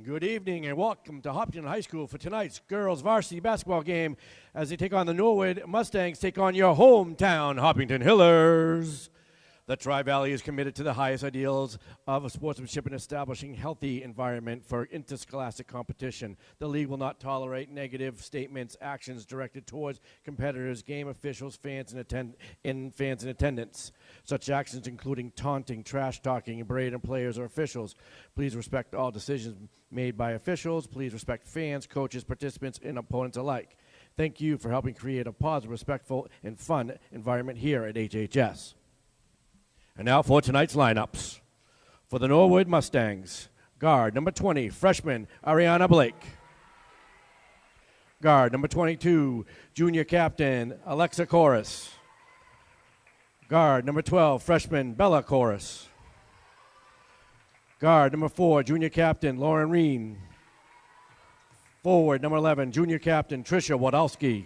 Good evening and welcome to Hopkins High School for tonight's girls varsity basketball game as they take on the Norwood Mustangs, take on your hometown Hopkinton Hillers. The Tri-Valley is committed to the highest ideals of sportsmanship and establishing healthy environment for interscholastic competition. The league will not tolerate negative statements, actions directed towards competitors, game officials, fans in attendance. Such actions including taunting, trash talking, and berating players or officials. Please respect all decisions made by officials. Please respect fans, coaches, participants, and opponents alike. Thank you for helping create a positive, respectful, and fun environment here at HHS. And now for tonight's lineups. For the Norwood Mustangs, guard number 20, freshman Ariana Blake. Guard number 22, junior captain Alexa Corus. Guard number 12, freshman Bella Corus. Guard number 4, junior captain Lauren Reen. Forward number 11, junior captain Tricia Wadowski.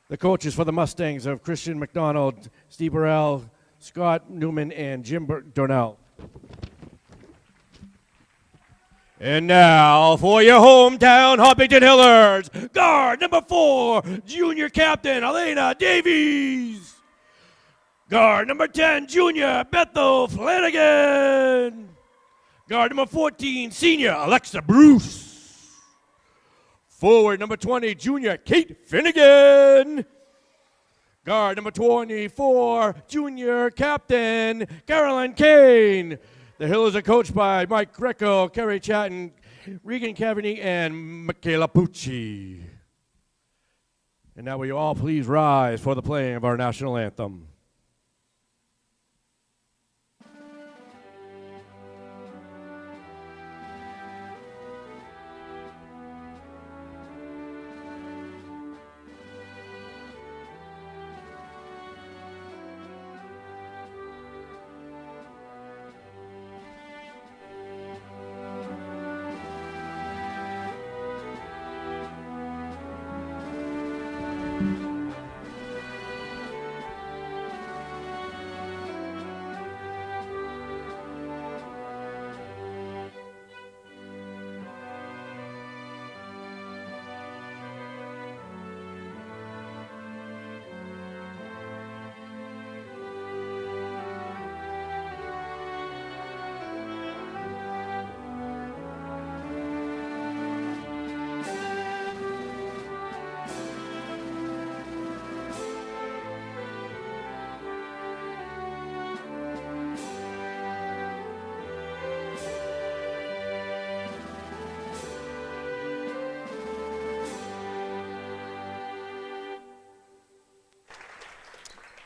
The coaches for the Mustangs are Christian McDonald, Steve Burrell, Scott Newman, and Jim Dornell. And now for your hometown Hopkinton Hillers, guard number 4, junior captain Elena Davies. Guard number 10, junior Bethel Flanagan. Guard number 14, senior Alexa Bruce. Forward number 20, junior Kate Finnegan. Guard number 24, junior captain Carolyn Kane. The Hillers are coached by Mike Greco, Kerry Chatton, Regan Cavani, and Michaela Pucci. And now will you all please rise for the playing of our national anthem.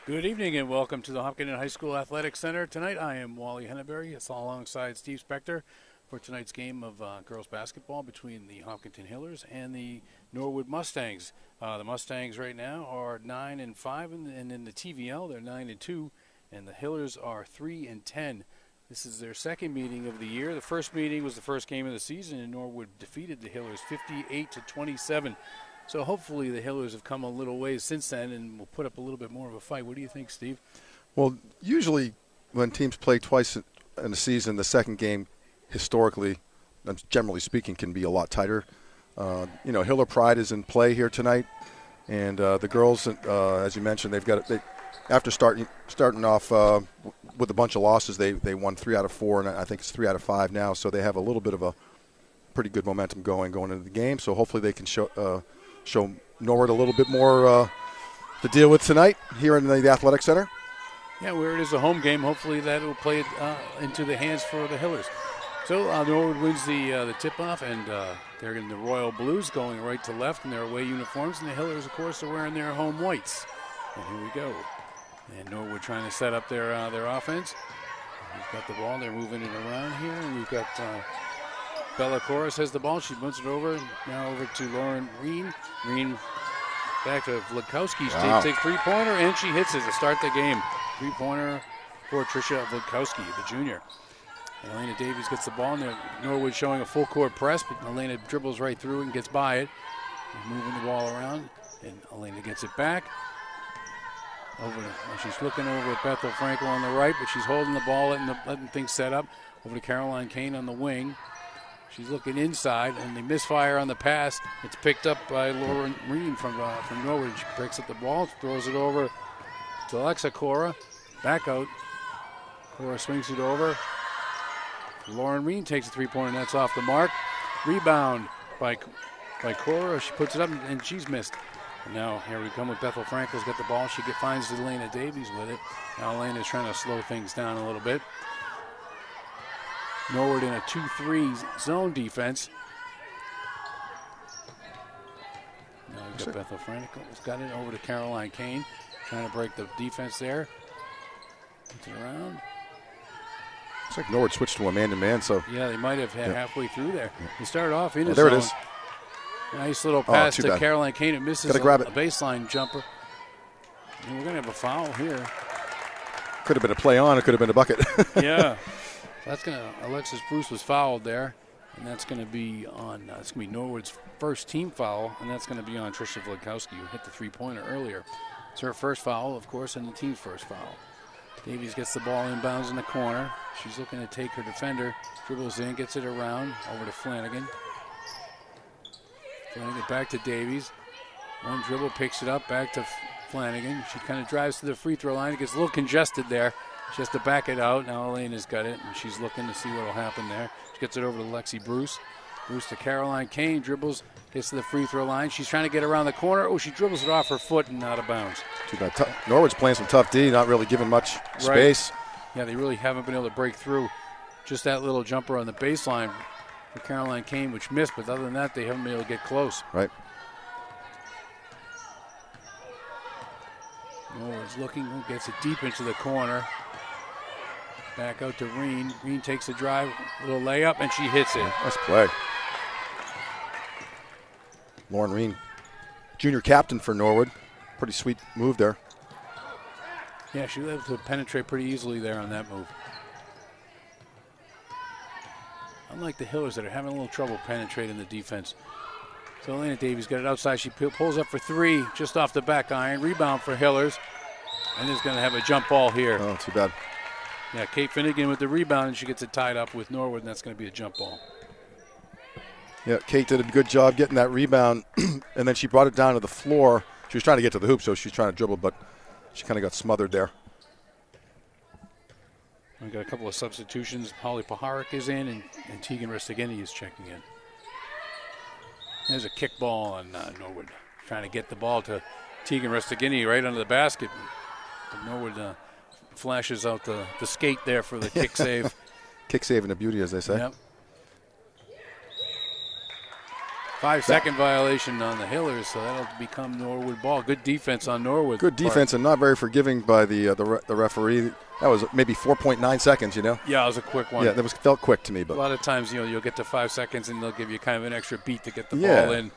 Good evening and welcome to the Hopkinton High School Athletic Center. Tonight I am Wally Henneberry. It's alongside Steve Spector for tonight's game of girls basketball between the Hopkinton Hillers and the Norwood Mustangs. The Mustangs right now are 9-5, and in the TVL they're 9-2, and the Hillers are 3-10. This is their second meeting of the year. The first meeting was the first game of the season, and Norwood defeated the Hillers 58-27. So hopefully the Hillers have come a little ways since then and will put up a little bit more of a fight. What do you think, Steve? Well, usually when teams play twice in a season, the second game historically, generally speaking, can be a lot tighter. Hiller pride is in play here tonight, and the girls, as you mentioned, after starting off with a bunch of losses, they won 3 out of 4, and I think it's 3 out of 5 now. So they have a little bit of a pretty good momentum going into the game. So hopefully they can show Norwood a little bit more to deal with tonight here in the Athletic Center. Yeah, where it is a home game, hopefully that will play it into the hands for the Hillers. So Norwood wins the tip-off, and they're in the royal blues going right to left in their away uniforms, and the Hillers, of course, are wearing their home whites. And here we go. And Norwood trying to set up their offense. We've got the ball. They're moving it around here, and we've got Bella Corus has the ball. She moves it over. Now over to Lauren Reen. Reen back to Vladkowski's team. Takes three-pointer, and she hits it to start the game. Three-pointer for Tricia Vladkowski, the junior. And Elena Davies gets the ball, and Norwood showing a full-court press, but Elena dribbles right through and gets by it. Moving the ball around, and Elena gets it back. She's looking over at Bethel Frankel on the right, but she's holding the ball, letting things set up. Over to Caroline Kane on the wing. She's looking inside, and they misfire on the pass. It's picked up by Lauren Reen from Norwood. She picks up the ball, throws it over to Alexa Cora. Back out. Cora swings it over. Lauren Reen takes a three-pointer, and that's off the mark. Rebound by Cora. She puts it up, and she's missed. And now here we come with Bethel Frankel's got the ball. She finds Elena Davies with it. Now Elena's trying to slow things down a little bit. Norwood in a 2-3 zone defense. Now we've got Bethel Frankel's got it over to Caroline Kane. Trying to break the defense there. Puts it around. Looks like Norwood switched to a man-to-man, so. Yeah, they might have had halfway through there. They started off in a there zone. it is. Nice little pass to bad. Caroline Kane. It misses Gotta grab it. a baseline jumper. And we're going to have a foul here. Could have been a play on. It could have been a bucket. Yeah. That's going to, Alexis Bruce was fouled there. And that's going to be on, it's going to be Norwood's first team foul. And that's going to be on Tricia Vlikowski, who hit the three-pointer earlier. It's her first foul, of course, and the team's first foul. Davies gets the ball inbounds in the corner. She's looking to take her defender. Dribbles in, gets it around, over to Flanagan. Flanagan back to Davies. One dribble, picks it up, back to Flanagan. She kind of drives to the free throw line. It gets a little congested there. She has to back it out. Now Elena's got it, and she's looking to see what will happen there. She gets it over to Lexi Bruce. Bruce to Caroline Kane. Dribbles, gets to the free throw line. She's trying to get around the corner. Oh, she dribbles it off her foot and out of bounds. Too bad. Norwood's playing some tough D, not really giving much space. Yeah, they really haven't been able to break through. Just that little jumper on the baseline for Caroline Kane, which missed, but other than that, they haven't been able to get close. Right. Norwood's looking, gets it deep into the corner. Back out to Reen. Reen takes a drive, little layup, and she hits it. Nice play. Lauren Reen, junior captain for Norwood. Pretty sweet move there. Yeah, she was able to penetrate pretty easily there on that move. Unlike the Hillers that are having a little trouble penetrating the defense. So Elena Davies got it outside. She pulls up for three, just off the back iron. Rebound for Hillers. And is going to have a jump ball here. Oh, too bad. Yeah, Kate Finnegan with the rebound, and she gets it tied up with Norwood, and that's going to be a jump ball. Yeah, Kate did a good job getting that rebound, and then she brought it down to the floor. She was trying to get to the hoop, so she was trying to dribble, but she kind of got smothered there. We've got a couple of substitutions. Holly Paharic is in, and Tegan Restigeni is checking in. There's a kick ball on Norwood. Trying to get the ball to Tegan Restigeni right under the basket. But Norwood flashes out the skate there for the kick save. Kick save and a beauty, as they say. Yep. 5-second violation on the Hillers, so that'll become Norwood ball. Good defense on Norwood. Good defense and not very forgiving by the referee. That was maybe 4.9 seconds, you know? Yeah, it was a quick one. Yeah, that felt quick to me. But a lot of times, you'll get to 5 seconds and they'll give you kind of an extra beat to get the ball in.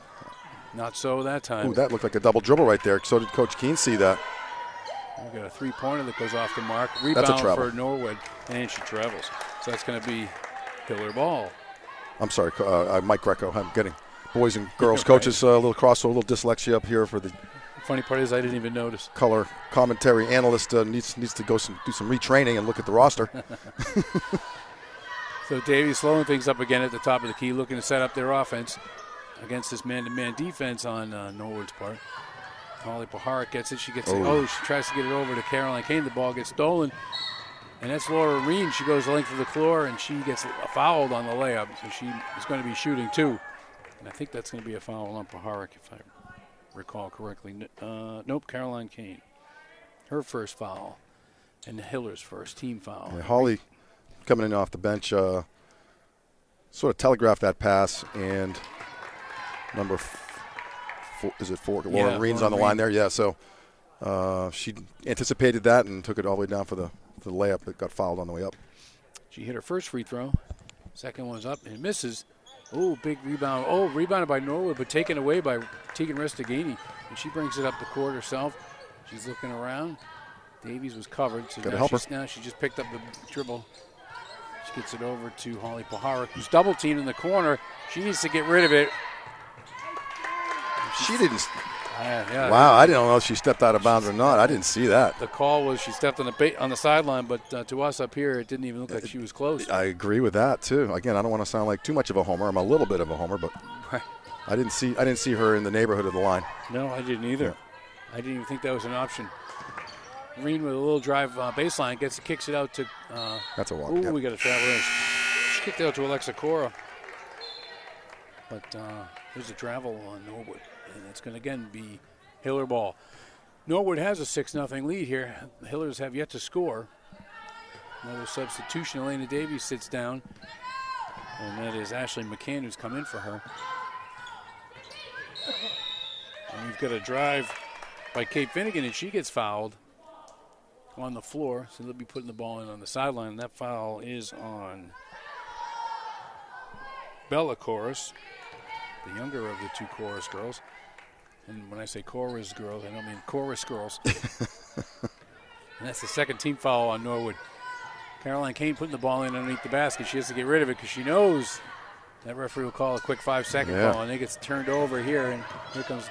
Not so that time. Ooh, that looked like a double dribble right there. So did Coach Keene see that. We've got a three-pointer that goes off the mark. Rebound for Norwood, and she travels. So that's going to be Hiller ball. I'm sorry, Mike Greco. I'm getting boys and girls coaches, a little crossover, a little dyslexia up here for the. Funny part is I didn't even notice. Color commentary analyst needs to go do some retraining and look at the roster. So Davies slowing things up again at the top of the key, looking to set up their offense against this man-to-man defense on Norwood's part. Holly Paharic gets it. She gets it. Oh, she tries to get it over to Caroline Kane. The ball gets stolen. And that's Laura Reen. She goes the length of the floor, and she gets fouled on the layup. So she is going to be shooting two. And I think that's going to be a foul on Paharic, if I recall correctly. Nope, Caroline Kane. Her first foul. And Hiller's first team foul. Yeah, Holly coming in off the bench sort of telegraphed that pass, and number four? Lauren Reen's on the line there. Yeah, so she anticipated that and took it all the way down for the layup that got fouled on the way up. She hit her first free throw. Second one's up and misses. Oh, big rebound. Oh, rebounded by Norwood, but taken away by Tegan Restigeni. And she brings it up the court herself. She's looking around. Davies was covered. So now she just picked up the dribble. She gets it over to Holly Paharic, who's double teamed in the corner. She needs to get rid of it. She didn't. Yeah, Wow, I didn't know if she stepped out of bounds or not. I didn't see that. The call was she stepped on the sideline, but to us up here, it didn't even look like she was close. I agree with that too. Again, I don't want to sound like too much of a homer. I'm a little bit of a homer, but Right. I didn't see her in the neighborhood of the line. No, I didn't either. I didn't even think that was an option. Green with a little drive baseline kicks it out to. That's a walk. Ooh, Yep. we got a travel in. She kicked it out to Alexa Cora. But there's a travel on Norwood, and it's going to again be Hiller ball. Norwood has a 6-0 lead here. The Hillers have yet to score. Another substitution. Elena Davies sits down, and that is Ashley McCann who's come in for her. And you've got a drive by Kate Finnegan, and she gets fouled on the floor, so they'll be putting the ball in on the sideline. And that foul is on Bella Chorus, the younger of the two chorus girls. And when I say chorus girls, I don't mean chorus girls. And that's the second team foul on Norwood. Caroline Kane putting the ball in underneath the basket. She has to get rid of it because she knows that referee will call a quick 5-second ball, and it gets turned over here. And here comes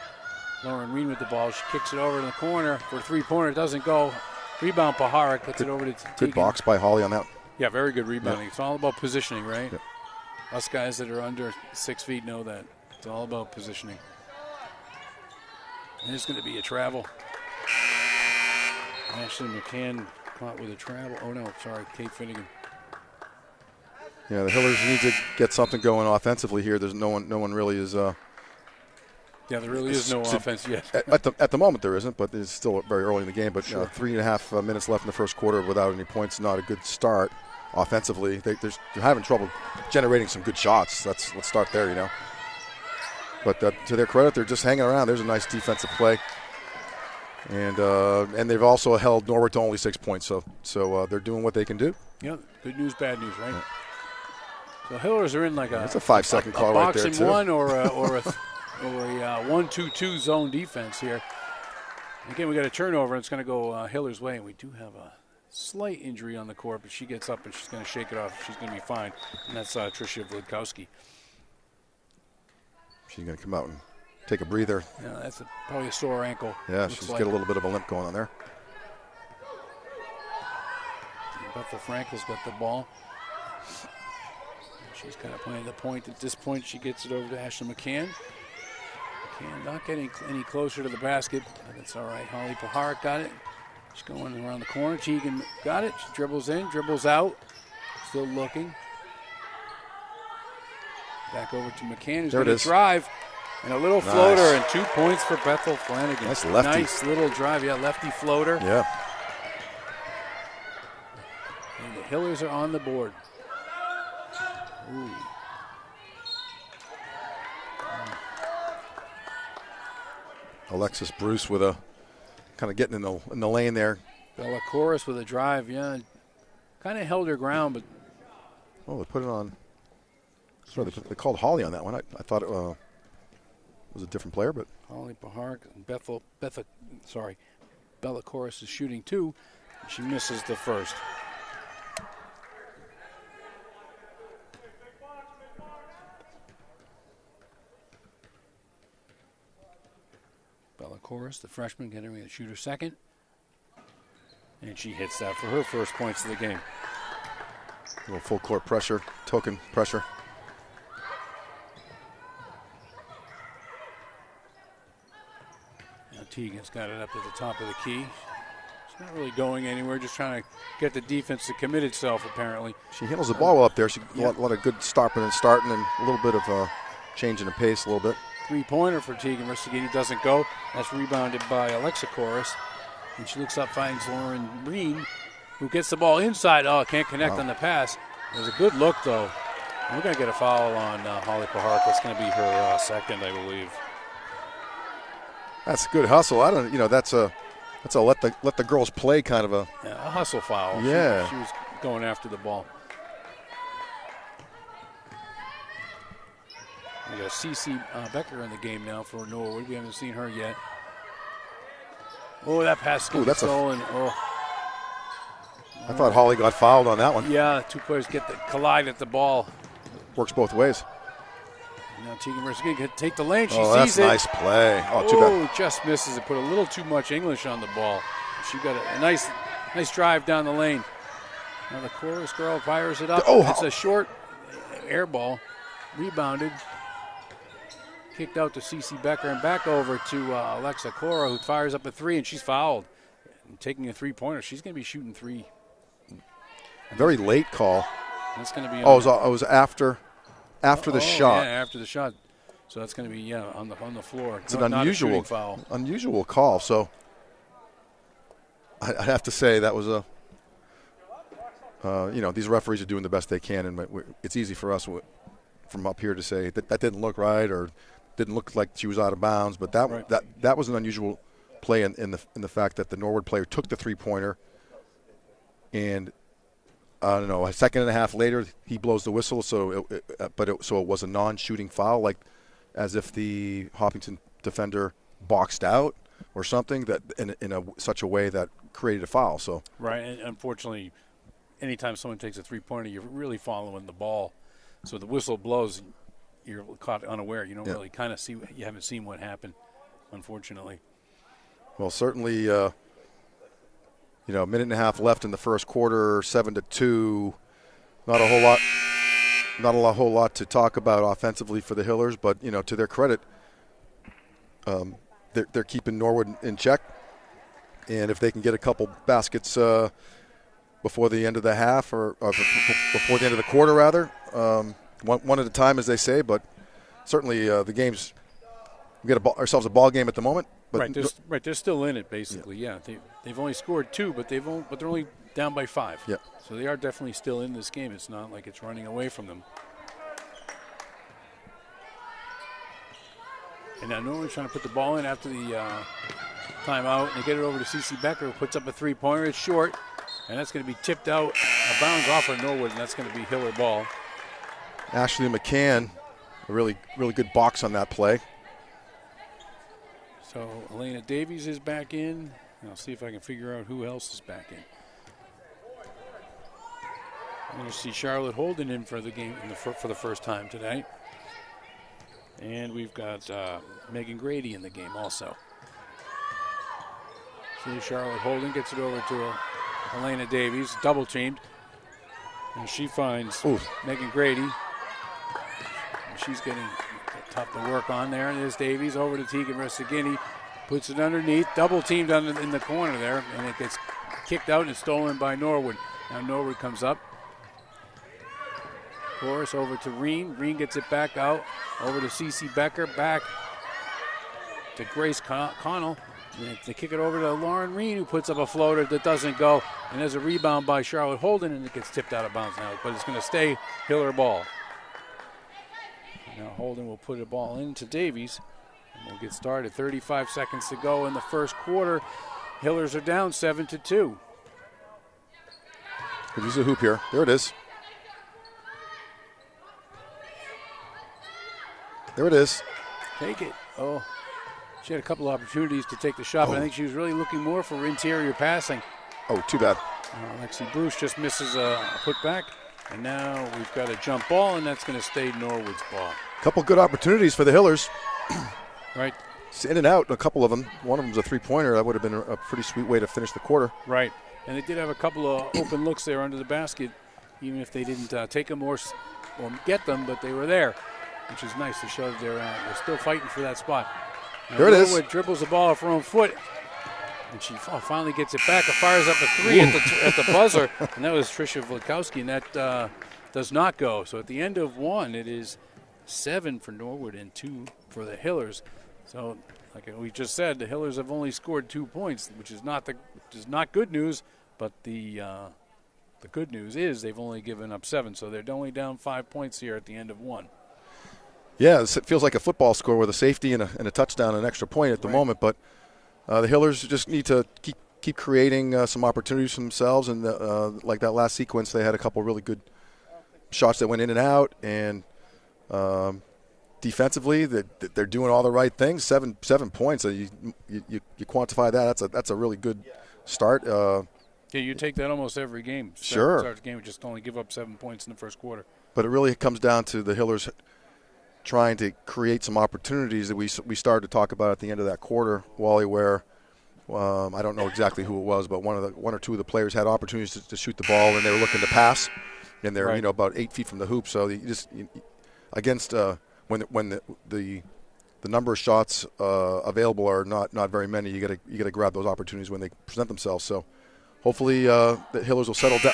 Lauren Reen with the ball. She kicks it over in the corner for a three-pointer. It doesn't go. Rebound, Paharik puts it over to Teagan. Good box by Holly on that. Yeah, very good rebounding. Yep. It's all about positioning, right? Yep. Us guys that are under 6 feet know that. It's all about positioning. And there's going to be a travel. Ashley McCann caught with a travel. Oh, no, sorry, Kate Finnegan. Yeah, the Hillers need to get something going offensively here. There's no one really is. Yeah, there really is no offense yet. At the moment there isn't, but it's still very early in the game. But sure. 3.5 minutes left in the first quarter without any points, not a good start offensively. They're having trouble generating some good shots. Let's start there, you know. But to their credit, they're just hanging around. There's a nice defensive play, and they've also held Norwood to only 6 points. So they're doing what they can do. Yeah, good news, bad news, right? Yeah. So Hillers are in like it's a 5-second call right there, box and one or a 1-2-2 zone defense here. Again, we got a turnover, and it's going to go Hiller's way, and we do have a slight injury on the court, but she gets up and she's going to shake it off. She's going to be fine, and that's Tricia Vlodkowski. She's going to come out and take a breather. Yeah, that's probably a sore ankle. Yeah, she's got a little bit of a limp going on there. Bethel Frankel's got the ball. She's kind of playing the point. At this point, she gets it over to Ashley McCann. McCann not getting any closer to the basket, but that's all right. Holly Paharik got it. She's going around the corner. Teagan got it. She dribbles in, dribbles out. Still looking. Back over to McCann, who's going to drive. And a little floater and 2 points for Bethel Flanagan. Nice lefty. Nice little drive. Yeah, lefty floater. Yeah. And the Hillers are on the board. Ooh. Alexis Bruce with a kind of getting in the lane there. Bella Chorus with a drive, yeah. Kind of held her ground, but. Oh, they put it on. Sorry, they called Holly on that one. I thought it was a different player, but. Holly Paharik and Bella Chorus is shooting two. She misses the first. Bella Chorus, the freshman, getting ready to shoot her second. And she hits that for her first points of the game. A little full court pressure, token pressure. Now Teagan's got it up at the top of the key. She's not really going anywhere, just trying to get the defense to commit itself, apparently. She handles the ball well up there. She a lot of good stopping and starting, and a little bit of change in the pace a little bit. Three-pointer for Teagan Ristigini doesn't go. That's rebounded by Alexa Chorus. And she looks up, finds Lauren Breen, who gets the ball inside. Oh, can't connect on the pass. It was a good look, though. And we're going to get a foul on Holly Paharik. That's going to be her second, I believe. That's a good hustle. That's a let the girls play kind of a. Yeah, a hustle foul. Yeah. She was going after the ball. We got Cece Becker in the game now for Norwood. We haven't seen her yet. Oh, that pass is stolen. I thought Holly got fouled on that one. Yeah, two players collide at the ball. Works both ways. Now Tegan Mercer can take the lane. She that's sees it. nice play. Oh, too bad. Just misses it. Put a little too much English on the ball. She got a nice drive down the lane. Now the chorus girl fires it up. It's a short air ball. Rebounded. Kicked out to Cece Becker and back over to Alexa Cora, who fires up a three, and she's fouled. And taking a three-pointer. She's going to be shooting three. Very late call. That's going to be. It was after the shot. Yeah, after the shot. So that's going to be on the floor. It's an unusual call. So I have to say that was these referees are doing the best they can, and it's easy for us from up here to say that didn't look right or didn't look like she was out of bounds. But that was an unusual play in the fact that the Norwood player took the three-pointer, and I don't know, a second and a half later he blows the whistle. So it was a non-shooting foul, like as if the Hopkinton defender boxed out or something that in such a way that created a foul. So right, and unfortunately, anytime someone takes a three-pointer, you're really following the ball. So the whistle blows, you're caught unaware. You don't really kind of see. You haven't seen what happened, unfortunately. Well, certainly, a minute and a half left in the first quarter, 7-2. Not a whole lot to talk about offensively for the Hillers, but to their credit, they're keeping Norwood in check, and if they can get a couple baskets before the end of the half or before the end of the quarter, rather, one at a time, as they say. But certainly, the game's we get ourselves a ball game at the moment. But they're still in it basically. Yeah, they've only scored 2, but they're only down by 5. Yeah. So they are definitely still in this game. It's not like it's running away from them. And now Norwood's trying to put the ball in after the timeout, and they get it over to Cece Becker, who puts up a three-pointer. It's short, and that's going to be tipped out, bounds off of Norwood, and that's going to be Hiller ball. Ashley McCann, a really, really good box on that play. So Elena Davies is back in. I'll see if I can figure out who else is back in. I'm going to see Charlotte Holden in for the game for the first time tonight. And we've got Megan Grady in the game also. So Charlotte Holden gets it over to Elena Davies, double teamed. And she finds Megan Grady. And she's getting tough to work on there. And there's Davies over to Tegan Resegini. Puts it underneath, double teamed in the corner there. And it gets kicked out and stolen by Norwood. Now Norwood comes up. Chorus over to Reen. Reen gets it back out. Over to Cece Becker. Back to Grace Connell. And they kick it over to Lauren Reen, who puts up a floater that doesn't go. And there's a rebound by Charlotte Holden, and it gets tipped out of bounds now. But it's going to stay Hiller ball. Now Holden will put a ball into Davies. And we'll get started. 35 seconds to go in the first quarter. Hillers are down 7-2. Could use a hoop here. There it is. There it is. Take it. Oh, she had a couple of opportunities to take the shot, but I think she was really looking more for interior passing. Oh, too bad. Lexi Bruce just misses a putback, and now we've got a jump ball, and that's going to stay Norwood's ball. A couple good opportunities for the Hillers. Right. It's in and out, a couple of them. One of them was a three-pointer. That would have been a pretty sweet way to finish the quarter. Right. And they did have a couple of open looks there under the basket, even if they didn't take them or get them, but they were there, which is nice to show that they're still fighting for that spot. Now there it is. Norwood dribbles the ball off her own foot, and she finally gets it back and fires up a three at the buzzer, and that was Tricia Vlikowski, and that does not go. So at the end of one, it is 7 for Norwood and 2 for the Hillers. So, like we just said, the Hillers have only scored 2 points, which is not good news. But the good news is they've only given up 7, so they're only down 5 points here at the end of one. Yeah, it feels like a football score with a safety and a touchdown and an extra point at the moment. But the Hillers just need to keep creating some opportunities for themselves. And like that last sequence, they had a couple really good shots that went in and out. And defensively, they're doing all the right things. 7 points. So you quantify that. That's a really good start. Yeah, you take that almost every game. Sure. Start the game, just only give up 7 points in the first quarter. But it really comes down to the Hillers trying to create some opportunities that we started to talk about at the end of that quarter, Wally, where I don't know exactly who it was, but one or two of the players had opportunities to shoot the ball, and they were looking to pass, and they're right. about 8 feet from the hoop. So against when the number of shots available are not very many, you got to grab those opportunities when they present themselves. So hopefully the Hillers will settle down.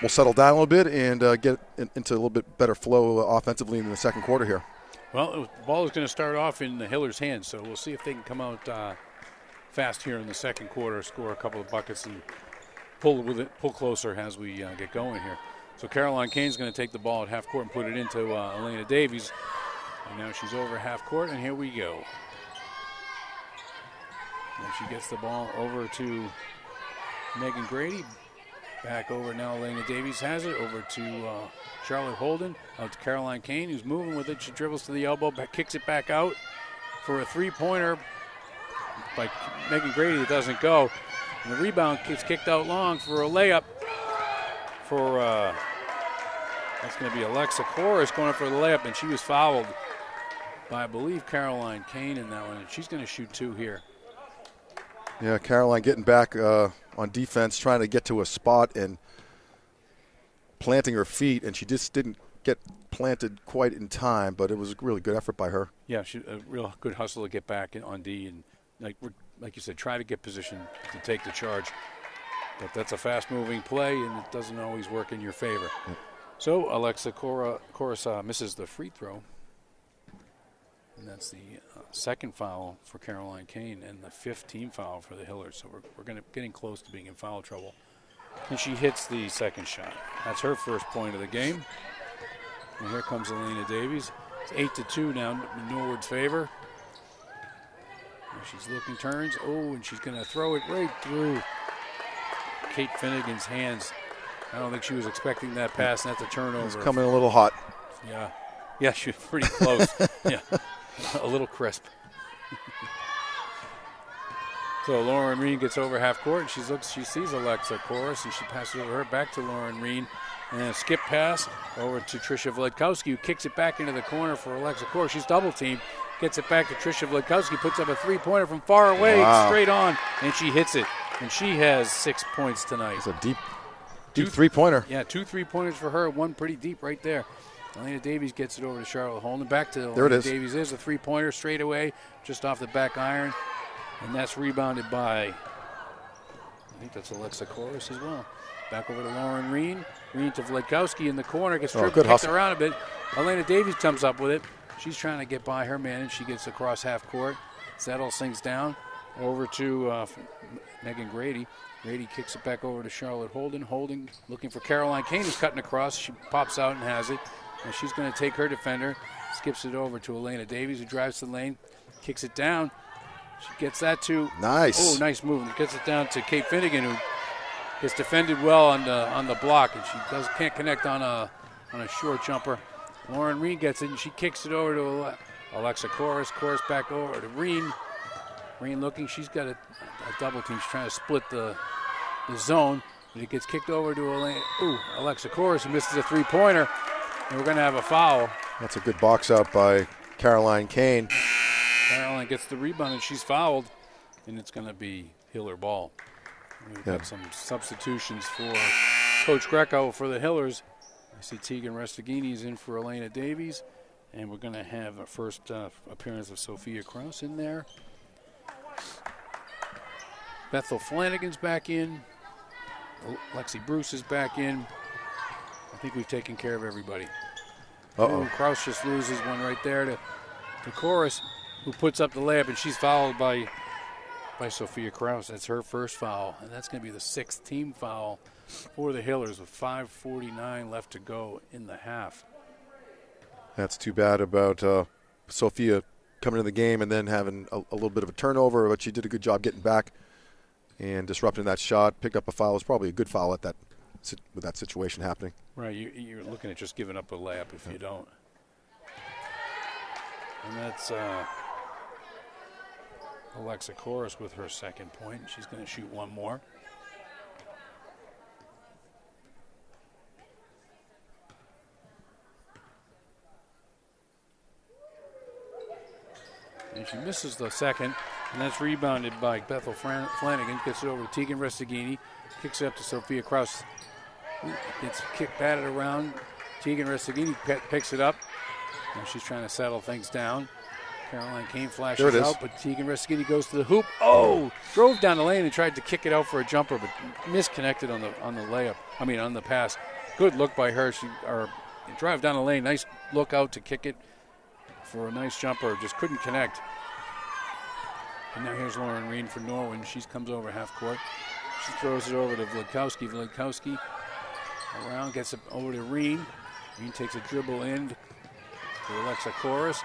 We'll settle down a little bit and get into a little bit better flow offensively in the second quarter here. Well, the ball is going to start off in the Hillers' hands, so we'll see if they can come out fast here in the second quarter, score a couple of buckets, and pull closer as we get going here. So Caroline Kane's going to take the ball at half court and put it into Elena Davies. And now she's over half court, and here we go. And she gets the ball over to Megan Grady. Back over now, Elena Davies has it. Over to Charlotte Holden. Out to Caroline Kane, who's moving with it. She dribbles to the elbow, kicks it back out for a three-pointer by Megan Grady. It doesn't go. And the rebound gets kicked out long for a layup for, that's going to be Alexa Koris going for the layup, and she was fouled by, I believe, Caroline Kane in that one. And she's going to shoot two here. Yeah, Caroline getting back on defense, trying to get to a spot and planting her feet, and she just didn't get planted quite in time, but it was a really good effort by her. Yeah, a real good hustle to get back on D, and like you said, try to get position to take the charge. But that's a fast-moving play, and it doesn't always work in your favor. Yep. So Alexa Koris misses the free throw. And that's the second foul for Caroline Kane and the 5th team foul for the Hillers. So we're getting close to being in foul trouble. And she hits the second shot. That's her first point of the game. And here comes Elena Davies. It's 8-2 now in Norwood's favor. And she's looking, turns. Oh, and she's going to throw it right through Kate Finnegan's hands. I don't think she was expecting that pass, and that's a turnover. It's coming a little hot. Yeah. Yeah, she was pretty close. Yeah. A little crisp. So Lauren Reen gets over half court, and she sees Alexa Koris, and she passes over her back to Lauren Reen. And then a skip pass over to Trisha Vladkowski, who kicks it back into the corner for Alexa Koris. She's double-teamed, gets it back to Trisha Vladkowski, puts up a three-pointer from far away, straight on, and she hits it. And she has 6 points tonight. It's a deep three-pointer. Yeah, 2 3-pointers for her, one pretty deep right there. Elena Davies gets it over to Charlotte Holden. Back to there Elena it is. Davies. There's a three-pointer straight away, just off the back iron. And that's rebounded by, I think that's Alexa Koris as well. Back over to Lauren Reen. Reen to Vladkowski in the corner. Gets kicked around a bit. Elena Davies comes up with it. She's trying to get by her man, and she gets across half court. Settles things down. Over to Megan Grady. Grady kicks it back over to Charlotte Holden. Holden looking for Caroline Kane, who's cutting across. She pops out and has it. And she's going to take her defender. Skips it over to Elena Davies, who drives to the lane. Kicks it down. She gets that to. Nice. Oh, nice move. Gets it down to Kate Finnegan, who gets defended well on the block, and she can't connect on a short jumper. Lauren Reen gets it, and she kicks it over to Alexa Koris. Koris back over to Reen. Reen looking. She's got a double team. She's trying to split the zone, but it gets kicked over to Alexa Koris, who misses a three-pointer, and we're going to have a foul. That's a good box out by Caroline Kane. Caroline gets the rebound, and she's fouled, and it's going to be Hiller ball. We've got some substitutions for Coach Greco for the Hillers. I see Tegan Restaghini's in for Elena Davies, and we're going to have a first appearance of Sophia Krause in there. Bethel Flanagan's back in. Lexi Bruce is back in. I think we've taken care of everybody. Krause just loses one right there to Koris, who puts up the layup, and she's fouled by Sophia Krause. That's her first foul, and that's going to be the 6th team foul for the Hillers with 5:49 left to go in the half. That's too bad about Sophia coming into the game and then having a little bit of a turnover, but she did a good job getting back and disrupting that shot. Picked up a foul. It was probably a good foul with that situation happening. Right, you're looking at just giving up a layup if you don't. And that's Alexa Koris with her second point. She's going to shoot one more. And she misses the second, and that's rebounded by Bethel Flanagan. Gets it over to Tegan Restaghini. Kicks it up to Sophia Kraus. Gets kicked, batted around. Tegan Restaghini picks it up. Now she's trying to settle things down. Caroline Kane flashes out, but Tegan Restaghini goes to the hoop. Oh! Drove down the lane and tried to kick it out for a jumper, but misconnected on the layup. I mean, on the pass. Good look by her. She drive down the lane. Nice look out to kick it for a nice jumper. Just couldn't connect. And now here's Lauren Reen for Norwood. She comes over half court. She throws it over to Vladkowski. Vladkowski around, gets it over to Reen. Reen takes a dribble in to Alexa Chorus.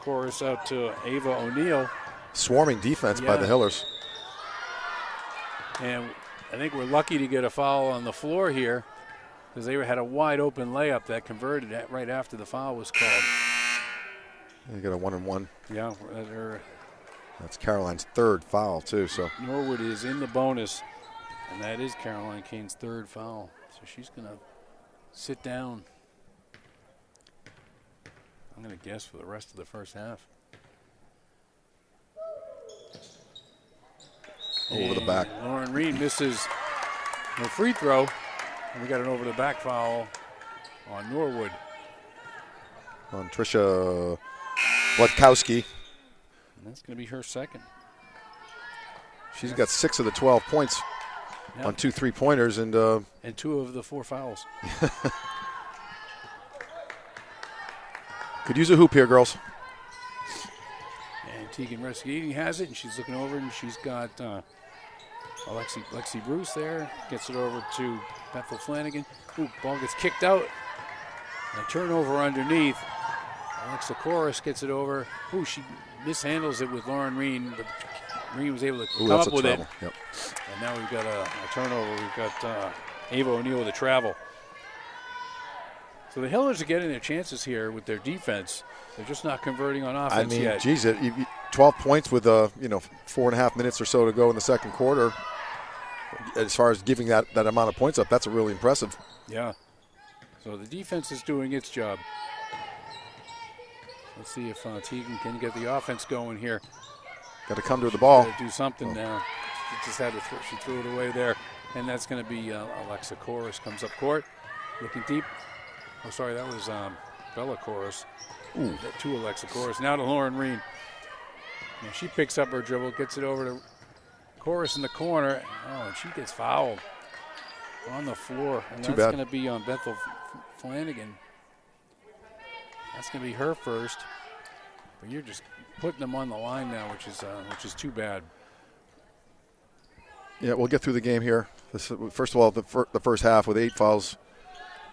Chorus out to Ava O'Neill. Swarming defense by the Hillers. And I think we're lucky to get a foul on the floor here because they had a wide open layup that converted right after the foul was called. You got a 1-and-1. Yeah. That's Caroline's third foul, too. So Norwood is in the bonus, and that is Caroline Kane's third foul. So she's going to sit down, I'm going to guess, for the rest of the first half. Over the back. Lauren Reed misses her free throw, and we got an over-the-back foul on Norwood. On Tricia Vladkowski. And that's going to be her second. She's got 6 of the 12 points on 2 3-pointers. And 2 of the 4 fouls. Could use a hoop here, girls. And Tegan Restaghini has it, and she's looking over, and she's got Lexi Bruce there. Gets it over to Bethel Flanagan. Ooh, ball gets kicked out. A turnover underneath. Alexa Chorus gets it over. Ooh, she mishandles it with Lauren Reen, but Reen was able to come up with it. Yep. And now we've got a turnover. We've got Ava O'Neill with a travel. So the Hillers are getting their chances here with their defense. They're just not converting on offense yet. I mean, geez, 12 points with 4.5 minutes or so to go in the second quarter. As far as giving that amount of points up, that's really impressive. Yeah. So the defense is doing its job. Let's see if Tegan can get the offense going here. Got to come to the ball. Got to do something now. She just had to she threw it away there, and that's going to be Alexa Chorus comes up court, looking deep. Oh, sorry, that was Bella Chorus. Ooh. To Alexa Chorus. Now to Lauren Reen. And she picks up her dribble, gets it over to Chorus in the corner. Oh, and she gets fouled on the floor, and that's going to be on Bethel Flanagan. That's going to be her first, but you're just putting them on the line now, which is too bad. Yeah, we'll get through the game here. First of all, the first half with 8 fouls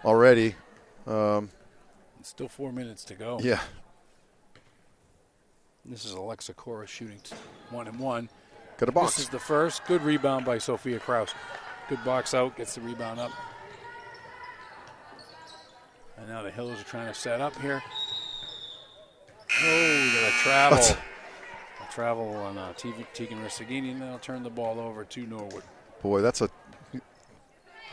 already. Still 4 minutes to go. Yeah. This is Alexa Chorus shooting 1-and-1. Got a box. This is the first. Good rebound by Sophia Kraus. Good box out, gets the rebound up. And now the Hillers are trying to set up here. Oh, got a travel. A travel on Tegan Restaghini, and they'll turn the ball over to Norwood. Boy, that's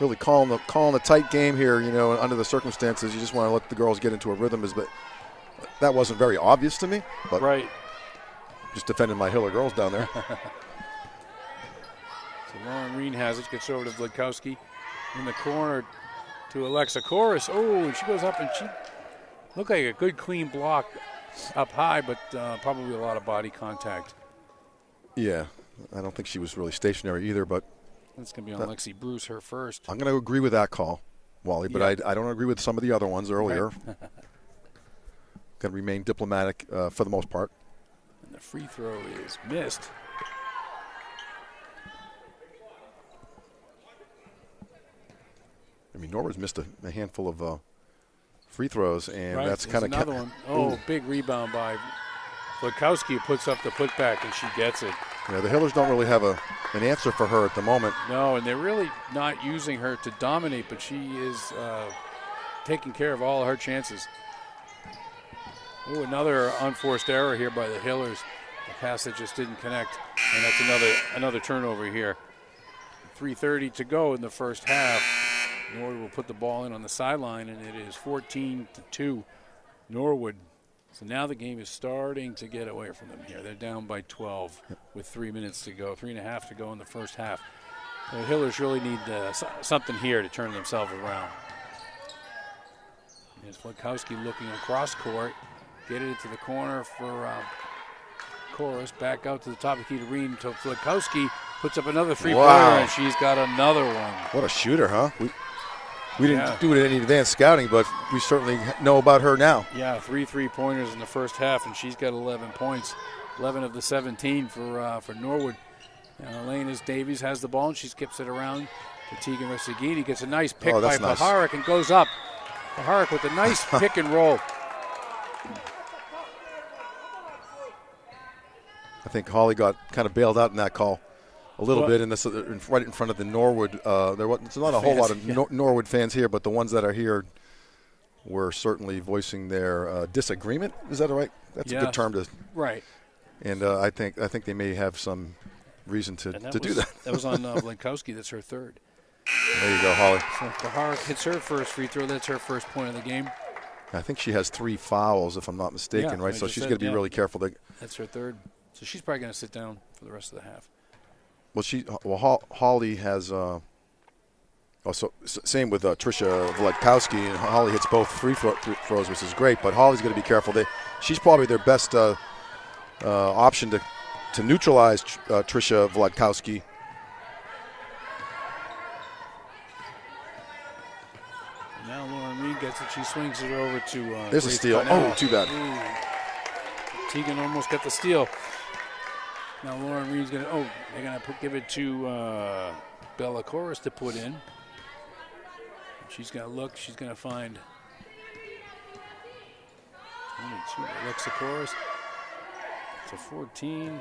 really calling a tight game here, under the circumstances. You just want to let the girls get into a rhythm. But that wasn't very obvious to me. But right. Just defending my Hiller girls down there. So Lauren Reen has it, gets over to Vladkowski in the corner to Alexa Chorus. Oh, and she goes up and she looked like a good clean block up high, but probably a lot of body contact. Yeah, I don't think she was really stationary either, but that's going to be on Lexi Bruce, her first. I'm going to agree with that call, Wally, but I don't agree with some of the other ones earlier. Right. Going to remain diplomatic for the most part. And the free throw is missed. I mean, Norwood's missed a handful of free throws, and that's kind of another one. Oh, big rebound by Vladkowski, puts up the putback, and she gets it. Yeah, the Hillers don't really have an answer for her at the moment. No, and they're really not using her to dominate, but she is taking care of all her chances. Oh, another unforced error here by the Hillers. The pass that just didn't connect, and that's another turnover here. 3:30 to go in the first half. Norwood will put the ball in on the sideline, and it is 14-2. Norwood So now the game is starting to get away from them here. They're down by 12 with 3 minutes to go, 3.5 to go in the first half. The Hillers really need something here to turn themselves around. Here's Flakowski looking across court, get it into the corner for Chorus, back out to the top of the key to Reed until Flakowski puts up another three-pointer, and she's got another one. What a shooter, huh? We didn't do any advanced scouting, but we certainly know about her now. Yeah, 3 3-pointers in the first half, and she's got 11 points, 11 of the 17 for Norwood. Elena Davies has the ball, and she skips it around to Tegan Resegini. Gets a nice pick by Paharik and goes up. Paharik with a nice pick and roll. I think Holly got kind of bailed out in that call a little bit, right in front of the Norwood. There's not a whole lot of Norwood fans here, but the ones that are here were certainly voicing their disagreement. Is that right? That's a good term to. Right. And I think they may have some reason to do that. That was on Blankowski. That's her third. There you go, Holly. So Paharik hits her first free throw. That's her first point of the game. I think she has 3 fouls, if I'm not mistaken, right? So she's going to be really careful. That's her third. So she's probably going to sit down for the rest of the half. Holly has. Same with Tricia Vladkowski, and Holly hits both free throws, which is great. But Holly's going to be careful. She's probably their best option to neutralize Tricia Vladkowski. Now Lauren Reed gets it. She swings it over to. There's a steal. Oh, too bad. Tegan almost got the steal. Now Lauren Reed's going to. They're going to give it to Bella Chorus to put in. She's going to look. She's going to find. Alexa Chorus. It's a 14.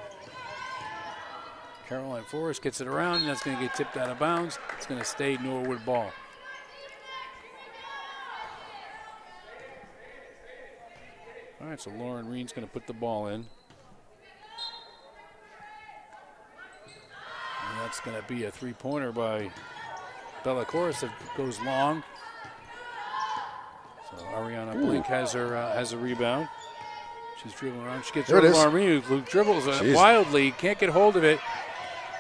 Caroline Forrest gets it around, and that's going to get tipped out of bounds. It's going to stay Norwood ball. All right, so Lauren Reed's going to put the ball in. And that's going to be a three-pointer by Bella Chorus that goes long. So Ariana Blink has a rebound. She's dribbling around. She gets over Lauren Reed, who dribbles wildly, can't get hold of it.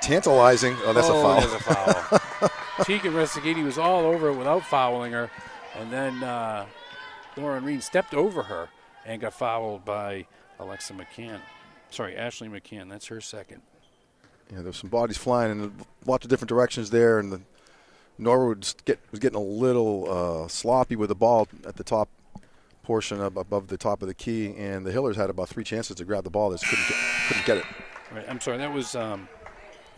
Tantalizing. Oh, that's a foul. That's a foul. Tegan Resegini was all over it without fouling her. And then Lauren Reed stepped over her and got fouled by Ashley McCann. That's her second. Yeah, there's some bodies flying in lots of different directions there, and the Norwood was getting a little sloppy with the ball at the top portion above the top of the key, and the Hillers had about 3 chances to grab the ball. They just couldn't get it. Right, I'm sorry, that was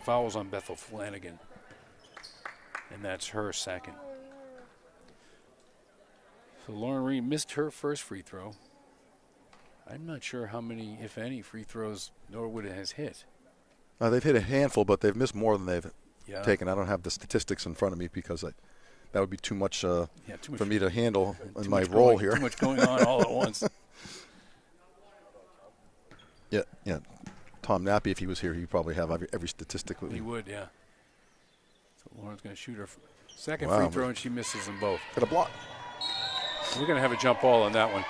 fouls on Bethel Flanagan, and that's her second. So Lauren Reed missed her first free throw. I'm not sure how many, if any, free throws Norwood has hit. They've hit a handful, but they've missed more than they've taken. I don't have the statistics in front of me because that would be too much for me to handle in my role here. Too much going on all at once. Yeah. Tom Nappy, if he was here, he'd probably have every statistic. He would, yeah. So Lauren's going to shoot her second free throw, and she misses them both. Got a block. We're going to have a jump ball on that one.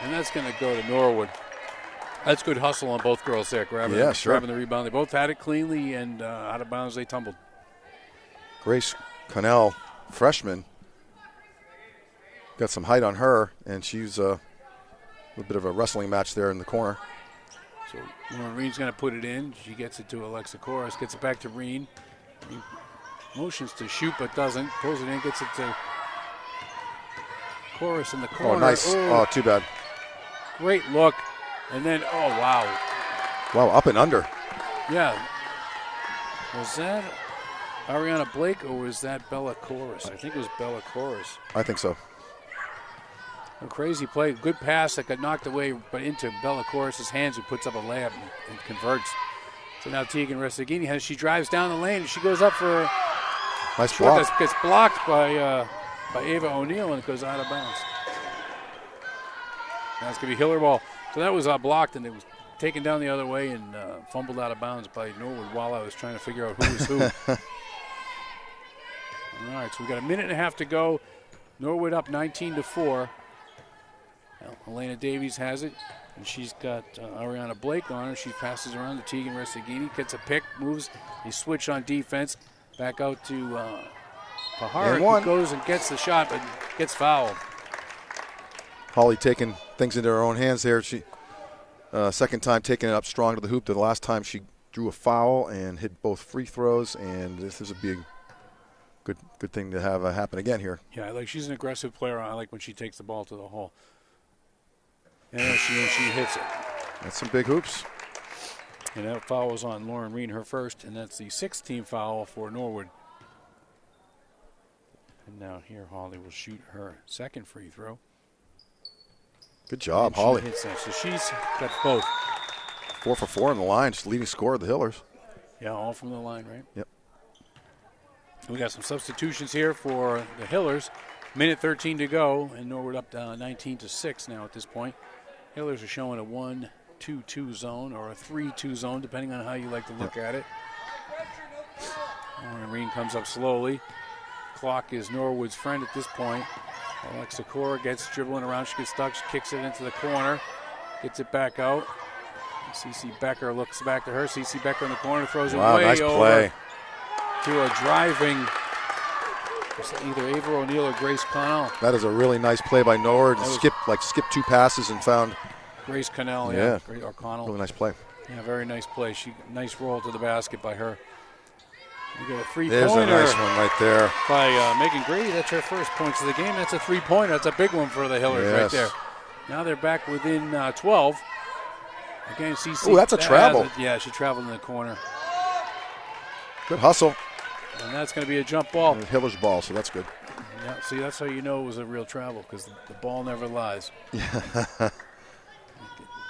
And that's going to go to Norwood. That's good hustle on both girls there, grabbing the rebound. They both had it cleanly, and out of bounds they tumbled. Grace Connell, freshman, got some height on her, and she's a little bit of a wrestling match there in the corner. So Lauren Reed's going to put it in. She gets it to Alexa Chorus, gets it back to Reed. Motions to shoot, but doesn't. Pulls it in, gets it to Chorus in the corner. Oh, nice. Oh, too bad. Great look. And then, wow, up and under. Yeah. Was that Ariana Blake or was that Bella Chorus? I think it was Bella Chorus. I think so. A crazy play. Good pass that got knocked away, but into Bella Chorus's hands, who puts up a layup and converts. So now Tegan Resegini she drives down the lane and she goes up for nice block. That gets blocked by Ava O'Neill and it goes out of bounds. Now it's going to be Hiller ball. So that was blocked, and it was taken down the other way and fumbled out of bounds by Norwood while I was trying to figure out who was who. All right, so we've got a minute and a half to go. Norwood up 19-4. Well, Elena Davies has it, and she's got Ariana Blake on her. She passes around to Tegan Restaghini, gets a pick, moves. They switch on defense. Back out to Pahara, who goes and gets the shot, but gets fouled. Holly taking things into her own hands there. She second time taking it up strong to the hoop. The last time she drew a foul and hit both free throws, and this is a big, good thing to have happen again here. Yeah, she's an aggressive player. I like when she takes the ball to the hole. And she hits it. That's some big hoops. And that foul was on Lauren Reen, her first, and that's the 6th team foul for Norwood. And now here Holly will shoot her second free throw. Good job, Holly. She hits that. So she's got both. 4 for 4 in the line, just leading scorer of the Hillers. Yeah, all from the line, right? Yep. We got some substitutions here for the Hillers. Minute 13 to go, and Norwood up 19-6 now at this point. Hillers are showing a 1-2-2 zone or a 3-2 zone, depending on how you like to look at it. Lauren Reen comes up slowly. Clock is Norwood's friend at this point. Alexa Cora gets dribbling around. She gets stuck. She kicks it into the corner. Gets it back out. Cece Becker looks back to her. Cece Becker in the corner throws it way nice over play. To a driving either Ava O'Neill or Grace Connell. That is a really nice play by Norwood. Skipped 2 passes and found Grace Connell. Yeah. Or Connell. Really nice play. Yeah, very nice play. Nice roll to the basket by her. We got a three-pointer. There's a nice one right there. By Megan Grady. That's her first points of the game. That's a 3-pointer. That's a big one for the Hillers right there. Now they're back within 12. Again, CC. Oh, that's a travel. Yeah, she traveled in the corner. Good hustle. And that's going to be a jump ball. And Hiller's ball, so that's good. Yeah, see, that's how you know it was a real travel, because the ball never lies. Yeah.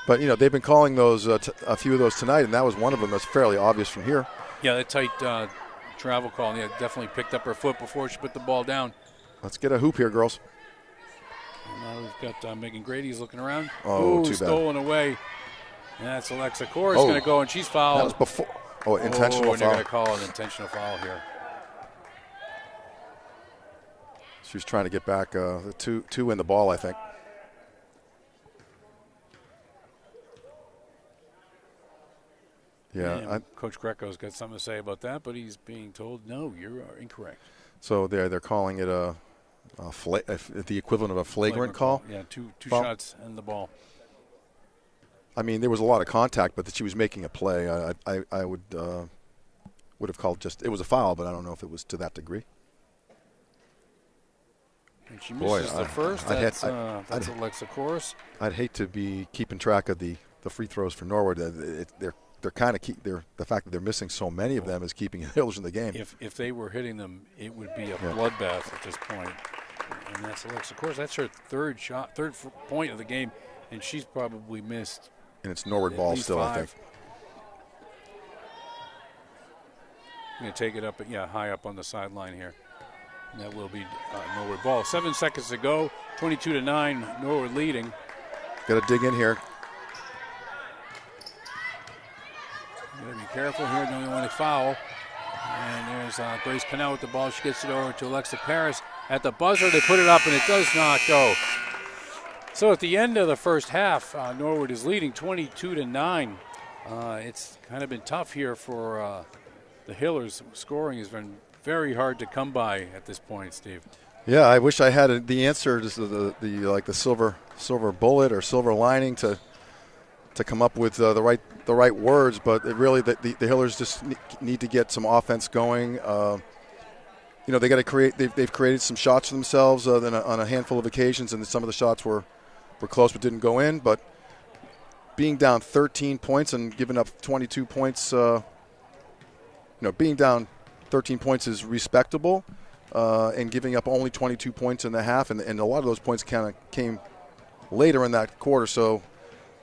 But, they've been calling those a few of those tonight, and that was one of them that's fairly obvious from here. Yeah, that tight travel call. Yeah, definitely picked up her foot before she put the ball down. Let's get a hoop here, girls. And now we've got Megan Grady's looking around. Oh, too bad. Stolen away. And that's Alexa Cora's going to go, and she's fouled. That was before. Oh, intentional and foul. they're going to call an intentional foul here. She was trying to get back the two in the ball, I think. Yeah, Coach Greco's got something to say about that, but he's being told, no, you are incorrect. So they're calling it the equivalent of a flagrant call. Yeah, two shots and the ball. I mean, there was a lot of contact, but that she was making a play. I would have called it was a foul, but I don't know if it was to that degree. And she misses the first. That's Alexa Coras. I'd hate to be keeping track of the free throws for Norwood. They're kind of the fact that they're missing so many of them is keeping Hillers in the game. If they were hitting them, it would be a bloodbath at this point. And that's Alexa Coras. That's her third point of the game, and she's probably missed. And it's Norwood ball still, 5. I think. Going to take it up, high up on the sideline here. And that will be Norwood ball. 7 seconds to go. 22-9. Norwood leading. Got to dig in here. Got to be careful here. Don't want to foul. And there's Grace Cannell with the ball. She gets it over to Alexa Paris. At the buzzer, they put it up, and it does not go. So at the end of the first half, Norwood is leading 22-9. It's kind of been tough here for the Hillers. Scoring has been very hard to come by at this point, Steve. Yeah, I wish I had the answer to the silver bullet or silver lining to come up with the right words, but the Hillers just need to get some offense going. They got to create. They've created some shots for themselves on a handful of occasions, and some of the shots were close but didn't go in. But being down 13 points and giving up 22 points, being down 13 points is respectable, and giving up only 22 points in the half, and a lot of those points kind of came later in that quarter. So,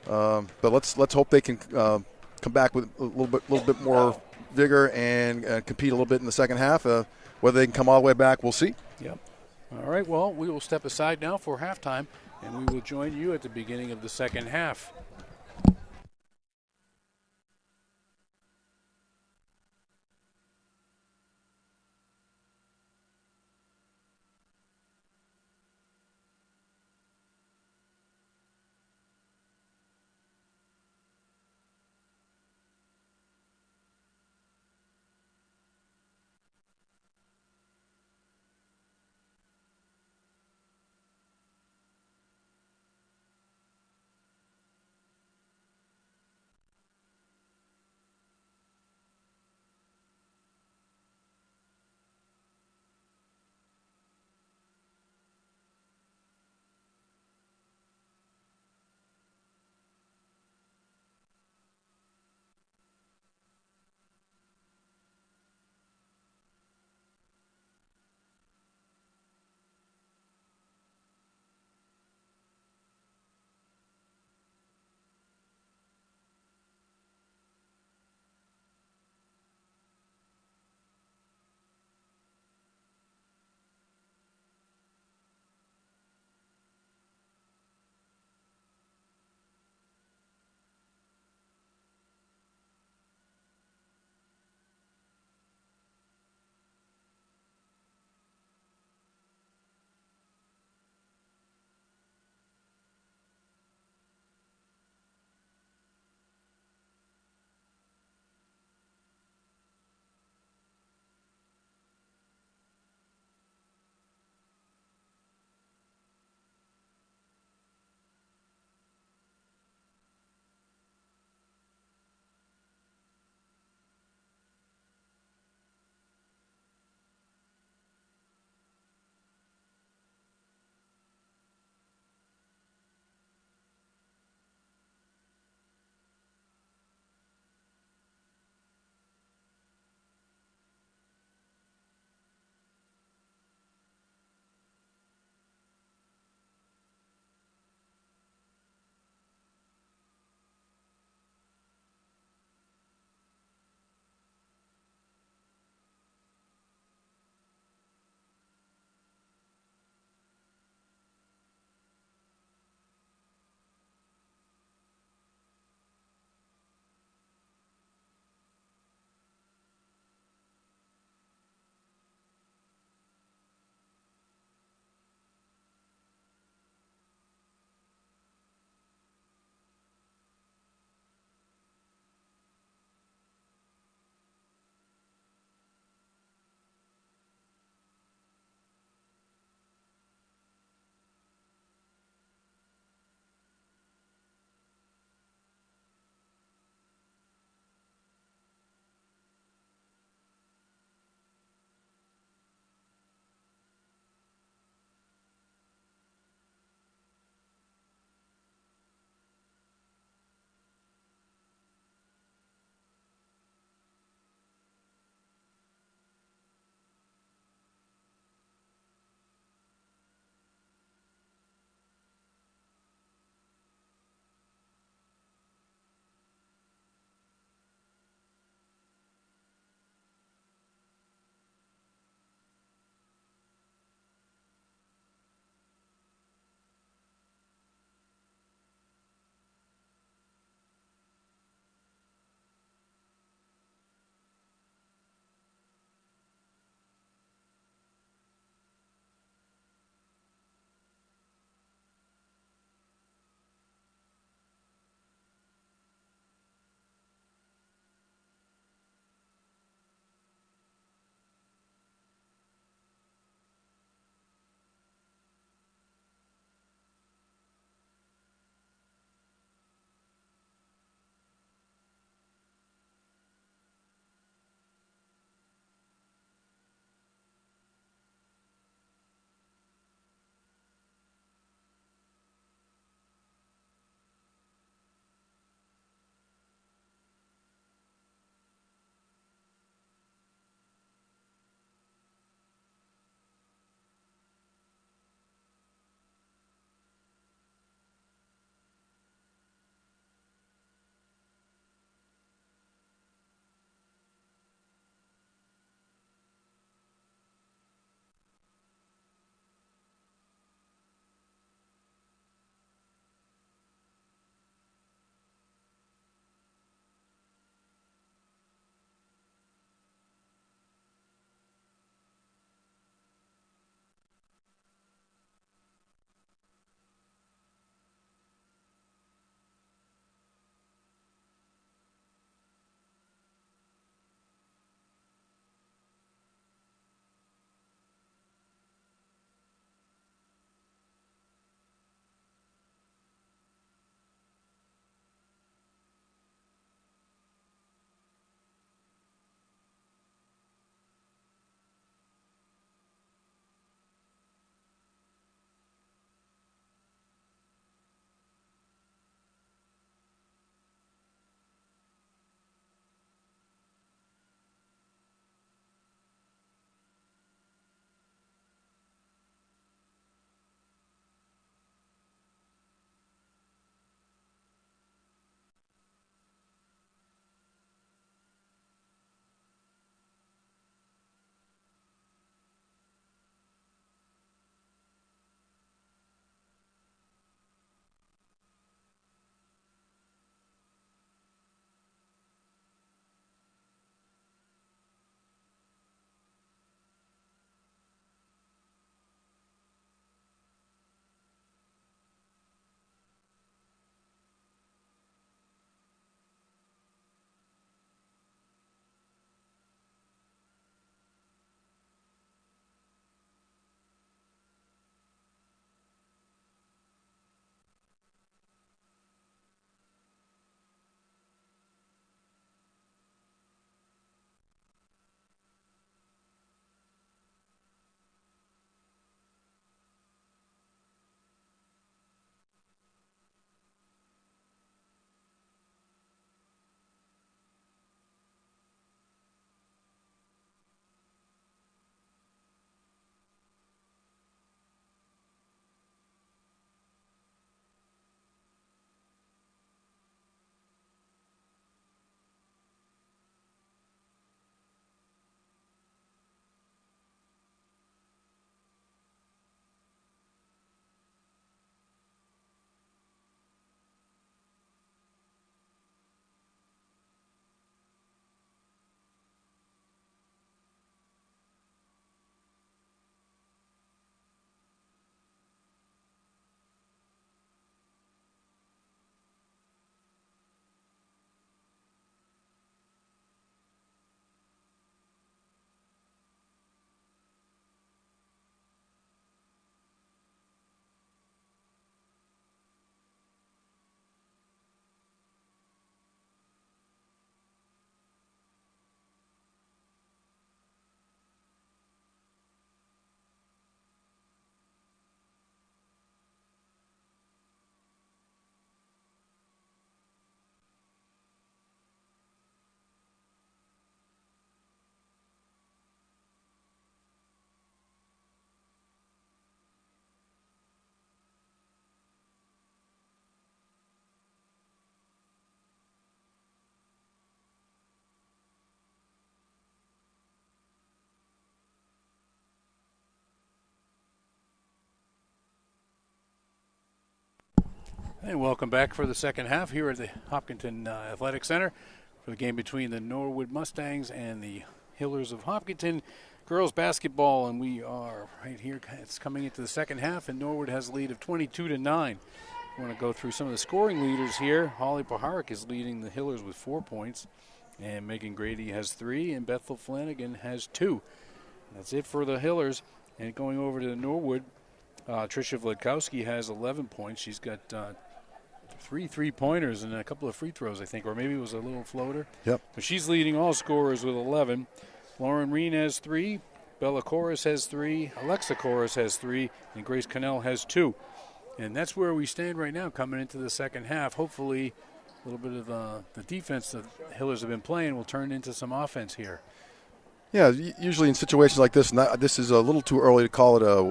but let's hope they can come back with a little bit more vigor and compete a little bit in the second half. Whether they can come all the way back, we'll see. Yep. All right. Well, we will step aside now for halftime, and we will join you at the beginning of the second half. And welcome back for the second half here at the Hopkinton Athletic Center for the game between the Norwood Mustangs and the Hillers of Hopkinton girls basketball. And we are right here. It's coming into the second half, and Norwood has a lead of 22-9. I want to go through some of the scoring leaders here. Holly Paharic is leading the Hillers with 4 points, and Megan Grady has 3, and Bethel Flanagan has 2. That's it for the Hillers. And going over to the Norwood, Tricia Vladkowski has 11 points. She's got 3 3-pointers and a couple of free throws, I think, or maybe it was a little floater. Yep. But she's leading all scorers with 11. Lauren Reen has 3. Bella Corus has 3. Alexa Corus has 3. And Grace Cannell has 2. And that's where we stand right now coming into the second half. Hopefully a little bit of the defense that the Hillers have been playing will turn into some offense here. Yeah, usually in situations like this, this is a little too early to call it a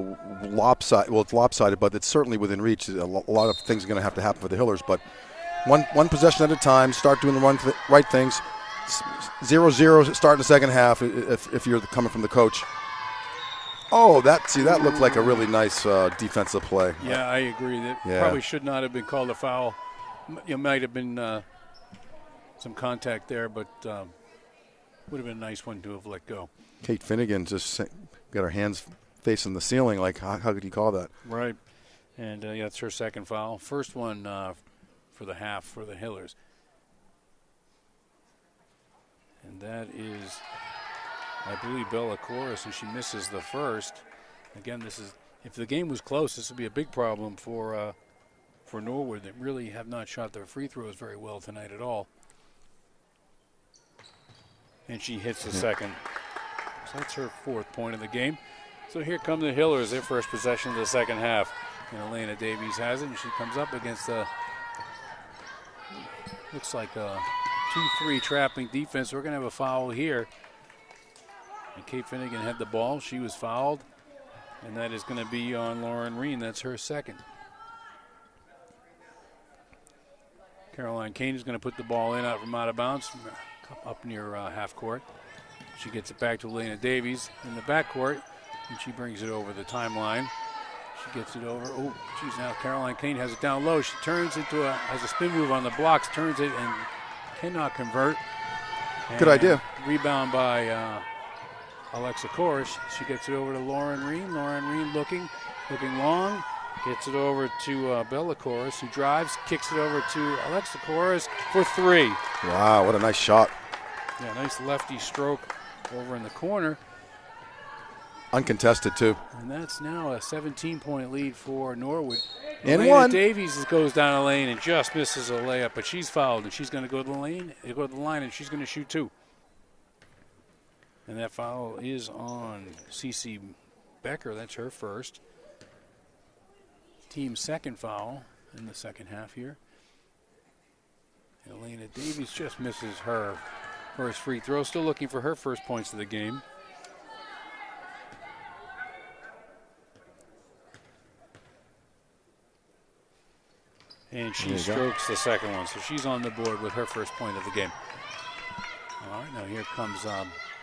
lopsided. Well, it's lopsided, but it's certainly within reach. A lot of things are going to have to happen for the Hillers, but one possession at a time, start doing the right things. 0-0 start in the second half if you're coming from the coach. Oh, that looked like a really nice defensive play. Yeah, I agree. That probably should not have been called a foul. It might have been some contact there, but would have been a nice one to have let go. Kate Finnegan just got her hands facing the ceiling. Like, how could you call that? Right. And that's her second foul. First one for the half for the Hillers. And that is, I believe, Bella Corus, and she misses the first. Again, if the game was close, this would be a big problem for Norwood. They really have not shot their free throws very well tonight at all. And she hits the second. So that's her 4th point of the game. So here come the Hillers, their first possession of the second half. And Elena Davies has it, and she comes up against looks like a 2-3 trapping defense. We're going to have a foul here. And Kate Finnegan had the ball. She was fouled. And that is going to be on Lauren Reen. That's her second. Caroline Kane is going to put the ball in out from out of bounds, up near half court. She gets it back to Elena Davies in the backcourt, and she brings it over the timeline. She gets it over. Oh, geez, now Caroline Kane has it down low. She turns has a spin move on the blocks, turns it, and cannot convert. Good idea. Rebound by Alexa Korish. She gets it over to Lauren Reen. Lauren Reen looking long. Gets it over to Bella Korish, who drives, kicks it over to Alexa Korish for 3. Wow, what a nice shot. Yeah, nice lefty stroke over in the corner. Uncontested, too. And that's now a 17-point lead for Norwood. And Elena one. Davies goes down a lane and just misses a layup, but she's fouled, and she's going to go to the line, and she's going to shoot 2. And that foul is on Cece Becker. That's her first. Team second foul in the second half here. Elena Davies just misses her first free throw. Still looking for her first points of the game. And she strokes the second one. So she's on the board with her first point of the game. All right, now here comes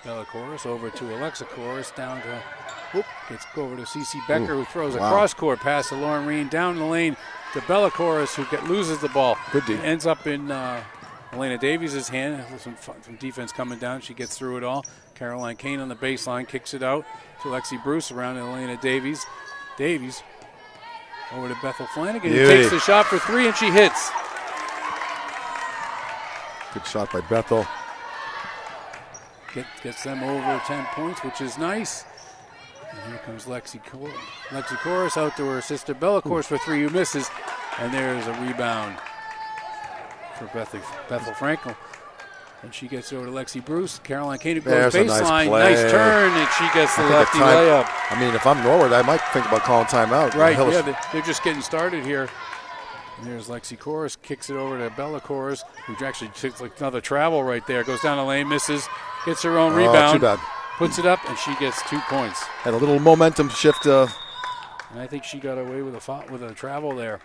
Bella Corus over to Alexa Corus, down to, gets over to Cece Becker, who throws a cross-court pass to Lauren Reen, down the lane to Bella Corus, who loses the ball. Good D. Ends up in Elena Davies' hand. Some defense coming down. She gets through it all. Caroline Kane on the baseline, kicks it out to Lexi Bruce around Elena Davies. Davies over to Bethel Flanagan, who takes the shot for 3, and she hits. Good shot by Bethel. Gets them over 10 points, which is nice. And here comes Lexi Corus out to her sister Bella Corus for 3, who misses. And there's a rebound for Bethel Frankel. And she gets over to Lexi Bruce. Caroline Kane goes baseline. Nice turn, and she gets the lefty layup. I mean, if I'm Norwood, I might think about calling timeout. Right, yeah, they're just getting started here. And there's Lexi Corus, kicks it over to Bella Corus, who actually takes like another travel right there. Goes down the lane, misses, gets her own rebound. Too bad. Puts it up, and she gets 2 points. Had a little momentum shift. And I think she got away with a travel there.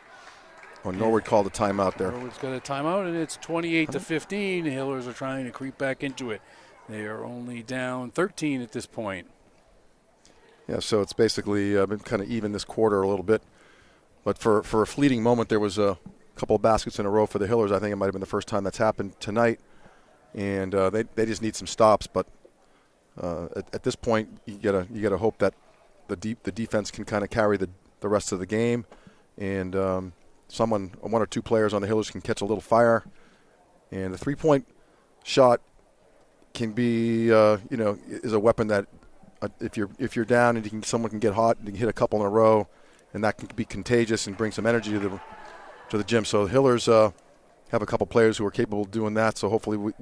Well, Norwood called a timeout there. Norwood's got a timeout, and it's 28-15. The Hillers are trying to creep back into it. They are only down 13 at this point. Yeah, so it's basically been kind of even this quarter a little bit. But for a fleeting moment, there was a couple of baskets in a row for the Hillers. I think it might have been the first time that's happened tonight. And they just need some stops. But at this point, you gotta hope that the defense can kind of carry the rest of the game, and one or two players on the Hillers can catch a little fire. And the 3-point shot can be is a weapon that if you're down and someone can get hot and you can hit a couple in a row, and that can be contagious and bring some energy to the gym. So the Hillers have a couple players who are capable of doing that. So hopefully we'll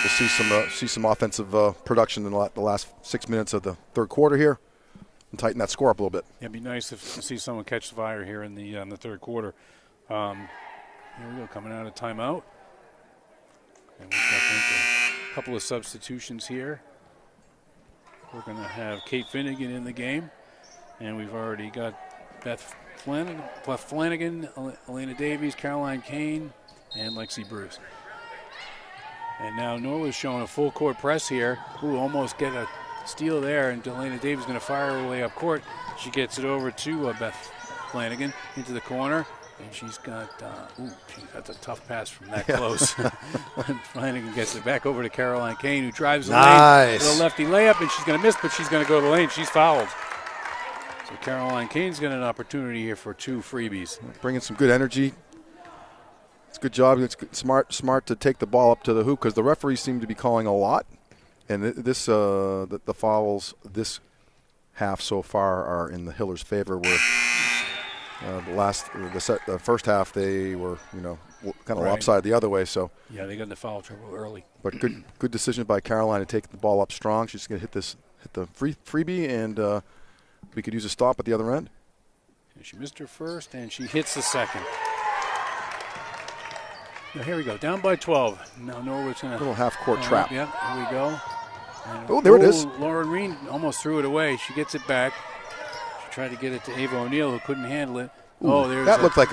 see some offensive production in the last 6 minutes of the third quarter here, and tighten that score up a little bit. Yeah, it'd be nice to see someone catch the fire here in the third quarter. Here we go, coming out of timeout. And we've got a couple of substitutions here. We're going to have Kate Finnegan in the game. And we've already got Beth Flanagan, Elena Davies, Caroline Kane, and Lexi Bruce. And now Norwood's showing a full court press here. Ooh, almost get a steal there, and Elena Davies is going to fire her way up court. She gets it over to Beth Flanagan into the corner. And she's got, that's a tough pass from that close. Flanagan gets it back over to Caroline Kane, who drives the lane with a lefty layup, and she's going to miss, but she's going to go to the lane. She's fouled. So Caroline Kane's got an opportunity here for 2 freebies. Bringing some good energy. It's a good job. It's smart to take the ball up to the hoop because the referees seem to be calling a lot. And the fouls this half so far are in the Hillers' favor, where the first half they were kind of lopsided the other way. So yeah, they got in the foul trouble early. But good decision by Caroline to take the ball up strong. She's going to hit the freebie, and we could use a stop at the other end. And she missed her first, and she hits the second. Now here we go, down by 12. Now Norwood's going to little half-court trap. Yep, here we go. Oh, there it is. Lauren Reen almost threw it away. She gets it back. She tried to get it to Ava O'Neill, who couldn't handle it. Ooh, that looked like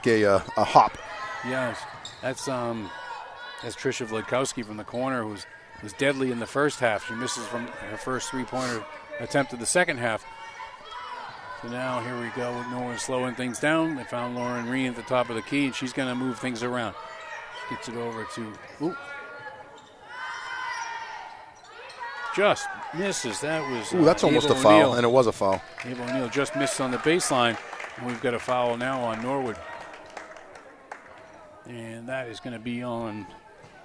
a hop. Yes, that's Tricia Vladkowski from the corner, who was deadly in the first half. She misses from her first 3-pointer attempt of the second half. So now here we go with Norwood slowing things down. They found Lauren Reen at the top of the key, and she's going to move things around. She gets it over to just misses. That was that's almost Ava a foul, O'Neill. And it was a foul. Ava O'Neill just missed on the baseline, and we've got a foul now on Norwood. And that is going to be on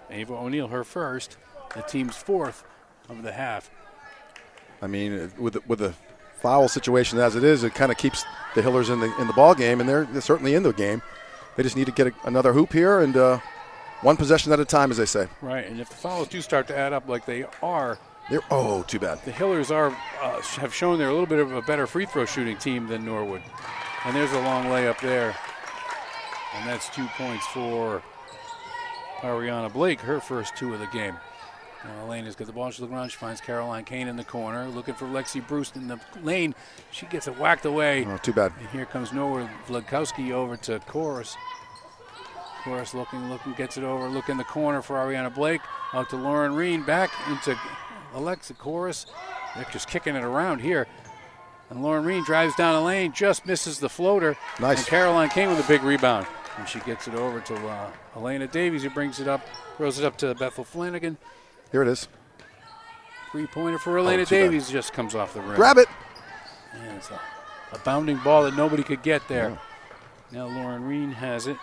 Ava O'Neill, her first, the team's 4th of the half. I mean, with the foul situation as it is, it kind of keeps the Hillers in the ball game, and they're certainly in the game. They just need to get another hoop here, and one possession at a time, as they say. Right, and if the fouls do start to add up like they are, too bad. The Hillers have shown they're a little bit of a better free throw shooting team than Norwood. And there's a long layup there. And that's 2 points for Ariana Blake, her first 2 of the game. Now Elena's got the ball. She's looking around. She finds Caroline Kane in the corner, looking for Lexi Bruce in the lane. She gets it whacked away. Oh, too bad. And here comes Norwood. Vladkowski over to Chorus. Chorus looking, gets it over. Look in the corner for Ariana Blake. Out to Lauren Reen. Back into Alexa Chorus. They're just kicking it around here. And Lauren Reen drives down the lane, just misses the floater. Nice. And Caroline Kane with a big rebound. And she gets it over to Elena Davies, who brings it up, throws it up to Bethel Flanagan. Here it is. 3-pointer for Elena Davies, just comes off the rim. Grab it. And it's a bounding ball that nobody could get there. Yeah. Now Lauren Reen has it.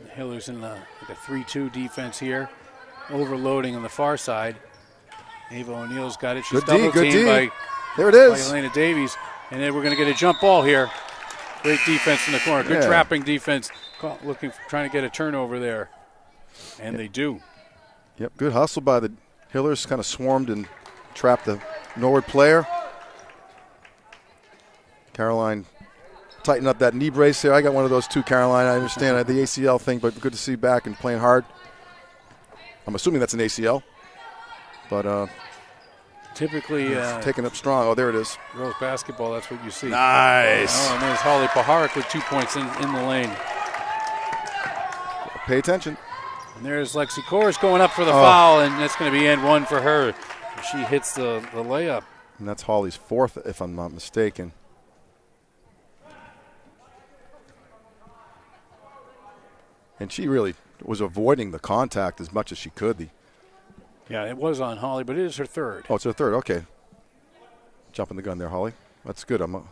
The Hillers in the 3-2 defense here. Overloading on the far side. Ava O'Neill's got it. She's double-teamed by Elena Davies. And then we're going to get a jump ball here. Great defense in the corner. Good trapping defense. Trying to get a turnover there. And they do. Yep, good hustle by the Hillers. Kind of swarmed and trapped the Norwood player. Caroline tighten up that knee brace there. I got one of those too, Caroline. I understand the ACL thing, but good to see you back and playing hard. I'm assuming that's an ACL. But typically taken up strong. Oh, there it is. Girls basketball, that's what you see. Nice. Oh, and there's Holly Paharik with 2 points in the lane. Pay attention. And there's Lexi Chorus going up for the foul, and that's going to be end one for her. She hits the layup. And that's Holly's fourth, if I'm not mistaken. And she really was avoiding the contact as much as she could. Yeah, it was on Holly, but it is her third. Oh, it's her third. Okay. Jumping the gun there, Holly. That's good. I'm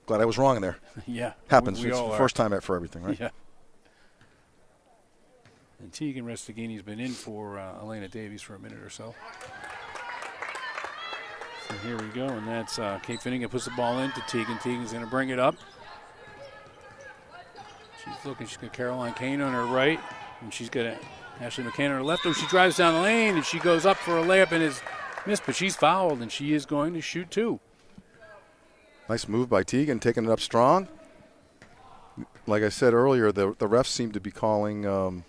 glad I was wrong in there. Yeah. Happens. We It's all the are. first time for everything, right? Yeah. And Tegan Restaghini's been in for Elena Davies for a minute or so. So here we go, and that's Kate Finnegan puts the ball into Tegan. Tegan's going to bring it up. She's looking. She's got Caroline Kane on her right, and she's got Ashley McCann on her left. Oh, she drives down the lane, and she goes up for a layup and is missed, but she's fouled, and she is going to shoot two. Nice move by Tegan, taking it up strong. Like I said earlier, the refs seem to be calling a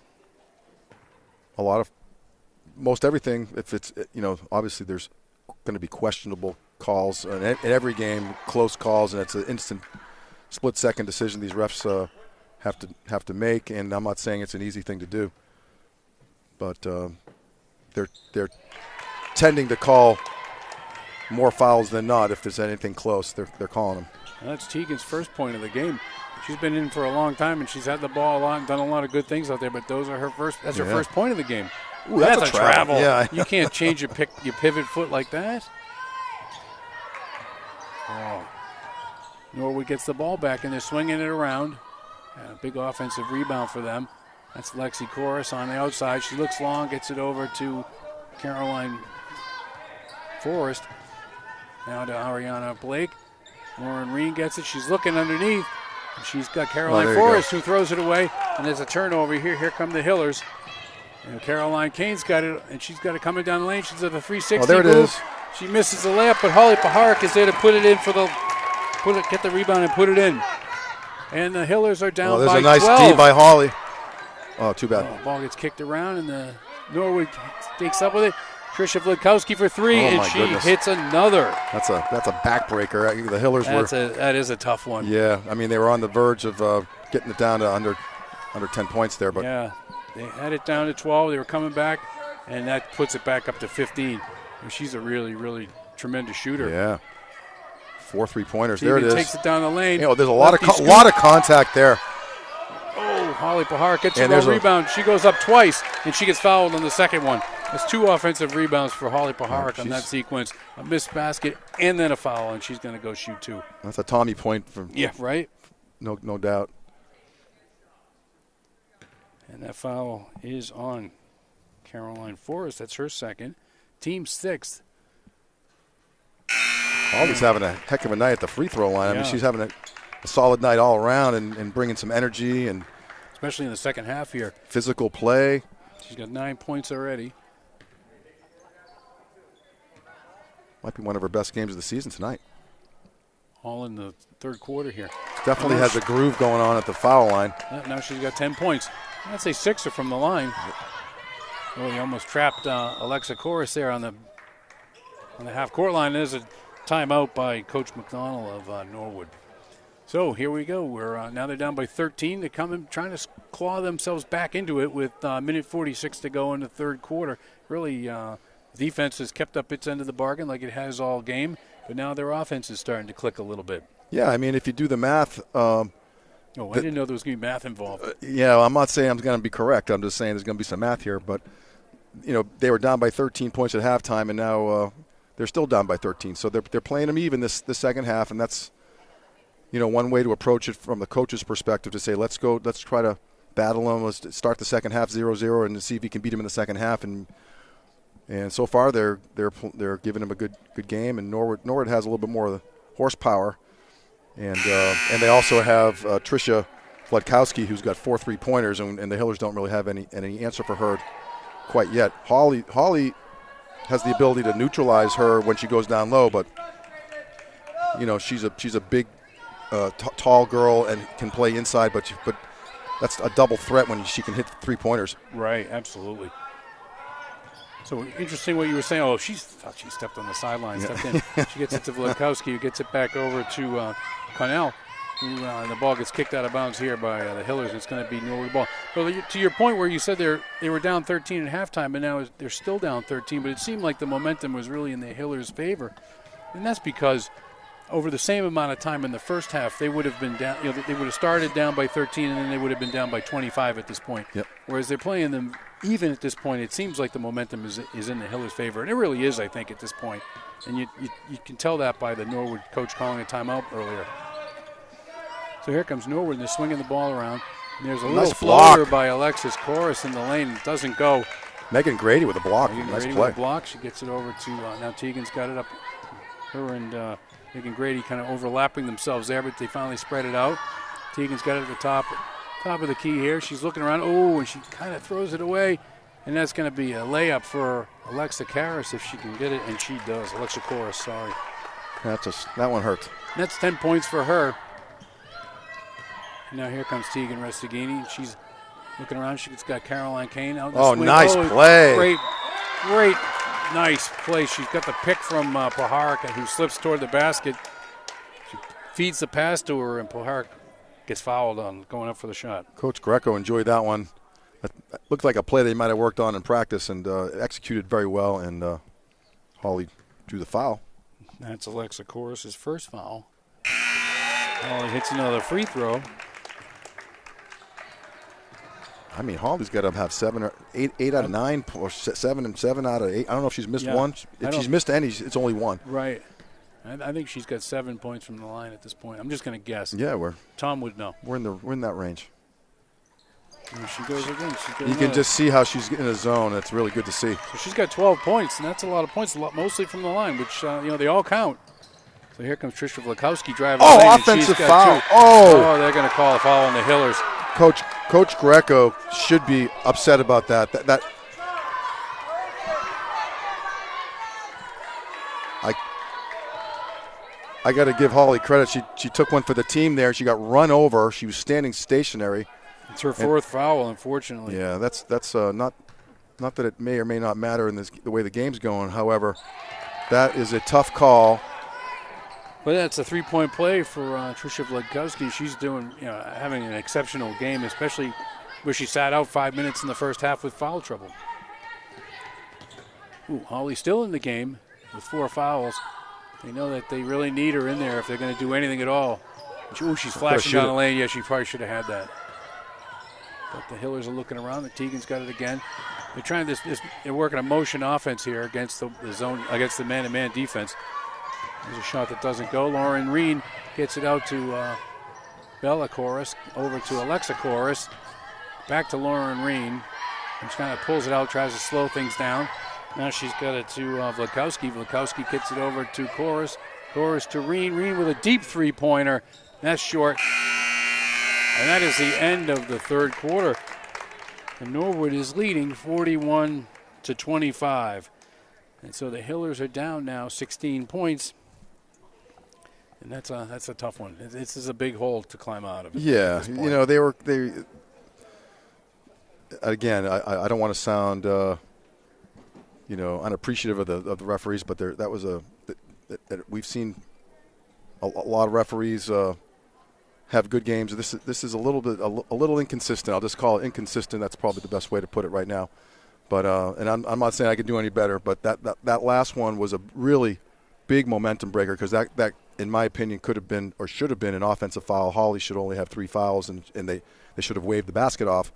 lot of most everything. If it's, obviously there's going to be questionable calls in every game, close calls, and it's an instant split-second decision these refs have to make. And I'm not saying it's an easy thing to do, but they're tending to call more fouls than not. If there's anything close, they're calling them. Well, that's Tegan's first point of the game. She's been in for a long time, and she's had the ball a lot and done a lot of good things out there, but those are her first. That's her first point of the game. Ooh, that's a travel. Yeah. You can't change your pivot foot like that. Oh. Norwood gets the ball back, and they're swinging it around. A big offensive rebound for them. That's Lexi Corus on the outside. She looks long, gets it over to Caroline Forrest. Now to Ariana Blake. Lauren Reen gets it. She's looking underneath. She's got Caroline Forrest who throws it away. And there's a turnover here. Here come the Hillers. And Caroline Kane's got it, and she's got it coming down the lane. She's at the 360 Oh, there it move. is. She misses the layup, but Holly Paharik is there to put it in get the rebound and put it in. And the Hillers are down by 12. There's a nice D by Holly. Oh, too bad. The ball gets kicked around, and the Norwood takes up with it. Trisha Vladkowski for three, and she hits another. That's a backbreaker. The Hillers that is a tough one. Yeah, I mean they were on the verge of getting it down to under 10 points there, but yeah, they had it down to 12. They were coming back, and that puts it back up to 15. And she's a really, really tremendous shooter. Yeah, 4 3-pointers. Tegan there it is. Takes it down the lane. There's a lot of contact there. Oh, Holly Paharik gets a rebound. She goes up twice, and she gets fouled on the second one. There's 2 offensive rebounds for Holly Paharik on that sequence. A missed basket and then a foul, and she's going to go shoot 2. That's a Tommy point. Yeah, right? No doubt. And that foul is on Caroline Forrest. That's her second. Team 6th. Holly's having a heck of a night at the free throw line. Yeah. I mean, she's having a solid night all around and bringing some energy and especially in the second half here. Physical play. She's got 9 points already. Might be one of her best games of the season tonight. All in the third quarter here. Definitely has a groove going on at the foul line. Now she's got 10 points. I'd say 6 are from the line. Oh, he almost trapped Alexa Corus there on the half-court line. There's a timeout by Coach McDonald of Norwood. So here we go. We're now they're down by 13. They're trying to claw themselves back into it with minute 46 to go in the third quarter. Really, defense has kept up its end of the bargain like it has all game, but now their offense is starting to click a little bit. Yeah, I mean, if you do the math. I didn't know there was going to be math involved. Yeah, I'm not saying I'm going to be correct. I'm just saying there's going to be some math here. But, they were down by 13 points at halftime, and now they're still down by 13. So they're playing them even this second half, and that's, one way to approach it from the coach's perspective to say, let's try to battle them. Let's start the second half 0-0 and see if you can beat them in the second half. And so far they're giving them a good game. And Norwood has a little bit more of the horsepower. And they also have Trisha Vladkowski, who's got 4 3-pointers, and the Hillers don't really have any answer for her quite yet. Holly has the ability to neutralize her when she goes down low, but she's a big, tall girl and can play inside, but that's a double threat when she can hit 3-pointers. Right, absolutely. So interesting what you were saying. Oh, she thought she stepped on the sideline, stepped in. She gets it to Vladkowski, who gets it back over to Connell. And the ball gets kicked out of bounds here by the Hillers. It's going to be Norwood ball. Well, to your point where you said they were down 13 at halftime, and now they're still down 13, but it seemed like the momentum was really in the Hillers' favor. And that's because over the same amount of time in the first half, they would have been down. They would have started down by 13, and then they would have been down by 25 at this point. Yep. Whereas they're playing them even at this point. It seems like the momentum is in the Hillers' favor, and it really is, I think, at this point. And you can tell that by the Norwood coach calling a timeout earlier. So here comes Norwood, and they're swinging the ball around. And there's a little floater by Alexis Corus in the lane. It doesn't go. Megan Grady with a block. Megan nice Grady play. with a block. She gets it over to now Tegan's got it up. Her and Megan Grady kind of overlapping themselves there, but they finally spread it out. Tegan's got it at the top of the key here. She's looking around. Oh, and she kind of throws it away. And that's going to be a layup for Alexa Karras if she can get it, and she does. Alexa Corus, sorry. That one hurt. And that's 10 points for her. And now here comes Tegan Restaghini. She's looking around. She's got Caroline Kane out in the swing. Nice play. Great, nice play. She's got the pick from Puharich, who slips toward the basket. She feeds the pass to her, and Puharich gets fouled on going up for the shot. Coach Greco enjoyed that one. That looked like a play they might have worked on in practice and executed very well, and Holly drew the foul. That's Alexa Corus' first foul. Holly hits another free throw. I mean, Holly's got to have 7 or 8 out of 9, or 7 and 7 out of 8. I don't know if she's missed one. If she's missed any, it's only one. Right. I think she's got 7 points from the line at this point. I'm just going to guess. Yeah, Tom would know. We're in that range. And she goes again. You can just see how she's in a zone. It's really good to see. So she's got 12 points, and that's a lot of points, mostly from the line, which they all count. So here comes Trisha Vlikowski driving. Oh, offensive foul! Oh, they're going to call a foul on the Hillers. Coach Greco should be upset about that. I got to give Holly credit. She took one for the team there. She got run over. She was standing stationary. It's her fourth foul, unfortunately. Yeah, that's not that it may or may not matter in the way the game's going. However, that is a tough call. But that's a three-point play for Trisha Vlikowski. She's having an exceptional game, especially where she sat out 5 minutes in the first half with foul trouble. Ooh, Holly still in the game with 4 fouls. They know that they really need her in there if they're going to do anything at all. She's flashing down the lane. Yeah, she probably should have had that. But the Hillers are looking around. The Tegan's got it again. They're trying they're working a motion offense here against the zone, against the man-to-man defense. There's a shot that doesn't go. Lauren Reen gets it out to Bella Corus, over to Alexa Corus, back to Lauren Reen. And she kind of pulls it out, tries to slow things down. Now she's got it to Vlikowski. Vlikowski gets it over to Corus. Corus to Reen. Reen with a deep three-pointer. That's short. And that is the end of the third quarter. And Norwood is leading 41-25. And so the Hillers are down now 16 points. And that's a tough one. This is a big hole to climb out of. Yeah, they again, I don't want to sound unappreciative of the referees, but we've seen a lot of referees have good games. This is a little inconsistent. I'll just call it inconsistent. That's probably the best way to put it right now. But and I'm not saying I could do any better, but that last one was a really big momentum breaker, because that in my opinion could have been or should have been an offensive foul. Holly should only have 3 fouls, and they should have waved the basket off,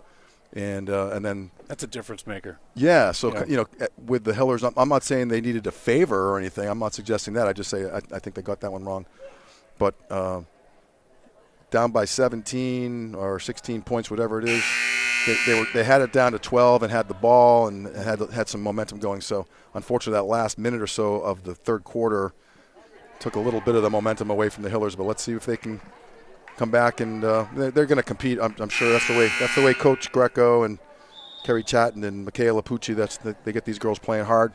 and then that's a difference maker. Yeah. So with the Hillers, I'm not saying they needed a favor or anything. I'm not suggesting that. I just say I think they got that one wrong, but. Down by 17 or 16 points, whatever it is. They had it down to 12 and had the ball and had some momentum going. So, unfortunately, that last minute or so of the third quarter took a little bit of the momentum away from the Hillers. But let's see if they can come back, and they're going to compete. I'm sure that's the way Coach Greco and Kerry Chatton and Michaela Pucci. They get these girls playing hard.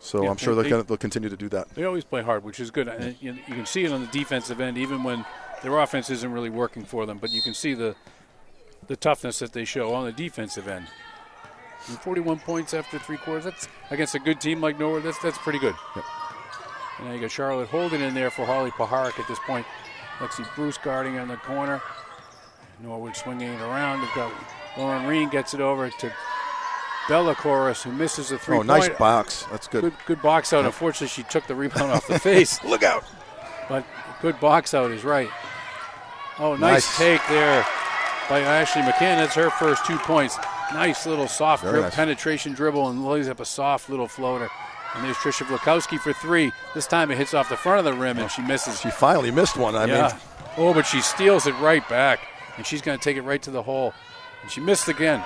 So I'm sure they'll continue to do that. They always play hard, which is good. And you can see it on the defensive end, even when their offense isn't really working for them. But you can see the toughness that they show on the defensive end. And 41 points after 3 quarters. That's against a good team like Norwood. That's pretty good. Yep. And now you got Charlotte Holden in there for Holly Puharich at this point. Lexi Bruce guarding on the corner. Norwood swinging it around. They've got Lauren Reen gets it over to Bella Chorus, who misses a three-point. Oh, nice box. That's good. Good box out. Unfortunately, she took the rebound off the face. Look out. But good box out is right. Oh, nice take there by Ashley McCann. That's her first 2 points. Nice little soft penetration dribble, and lays up a soft little floater. And there's Trisha Vlikowski for three. This time it hits off the front of the rim, and she misses. She finally missed one. I mean. Oh, but she steals it right back, and she's going to take it right to the hole. And she missed again.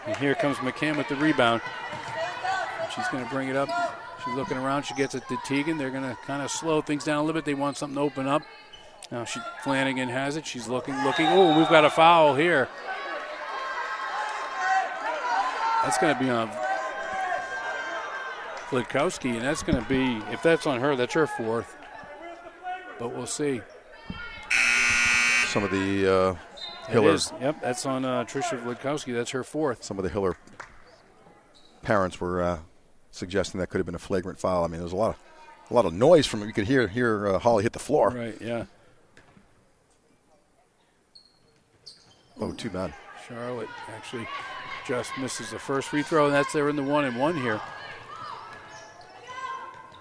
And here comes McCann with the rebound. She's going to bring it up. She's looking around. She gets it to Teagan. They're going to kind of slow things down a little bit. They want something to open up. Now Flanagan has it. She's looking. Oh, we've got a foul here. That's going to be on Vlikowski, and that's going to be, if that's on her, that's her fourth. But we'll see. Some of the Hiller. Yep, that's on Trisha Vlikowski. That's her fourth. Some of the Hiller parents were suggesting that could have been a flagrant foul. I mean, there was a lot of noise from it. You could hear Holly hit the floor. Right, yeah. Oh, too bad. Charlotte actually just misses the first free throw, and that's there in the 1-and-1 here.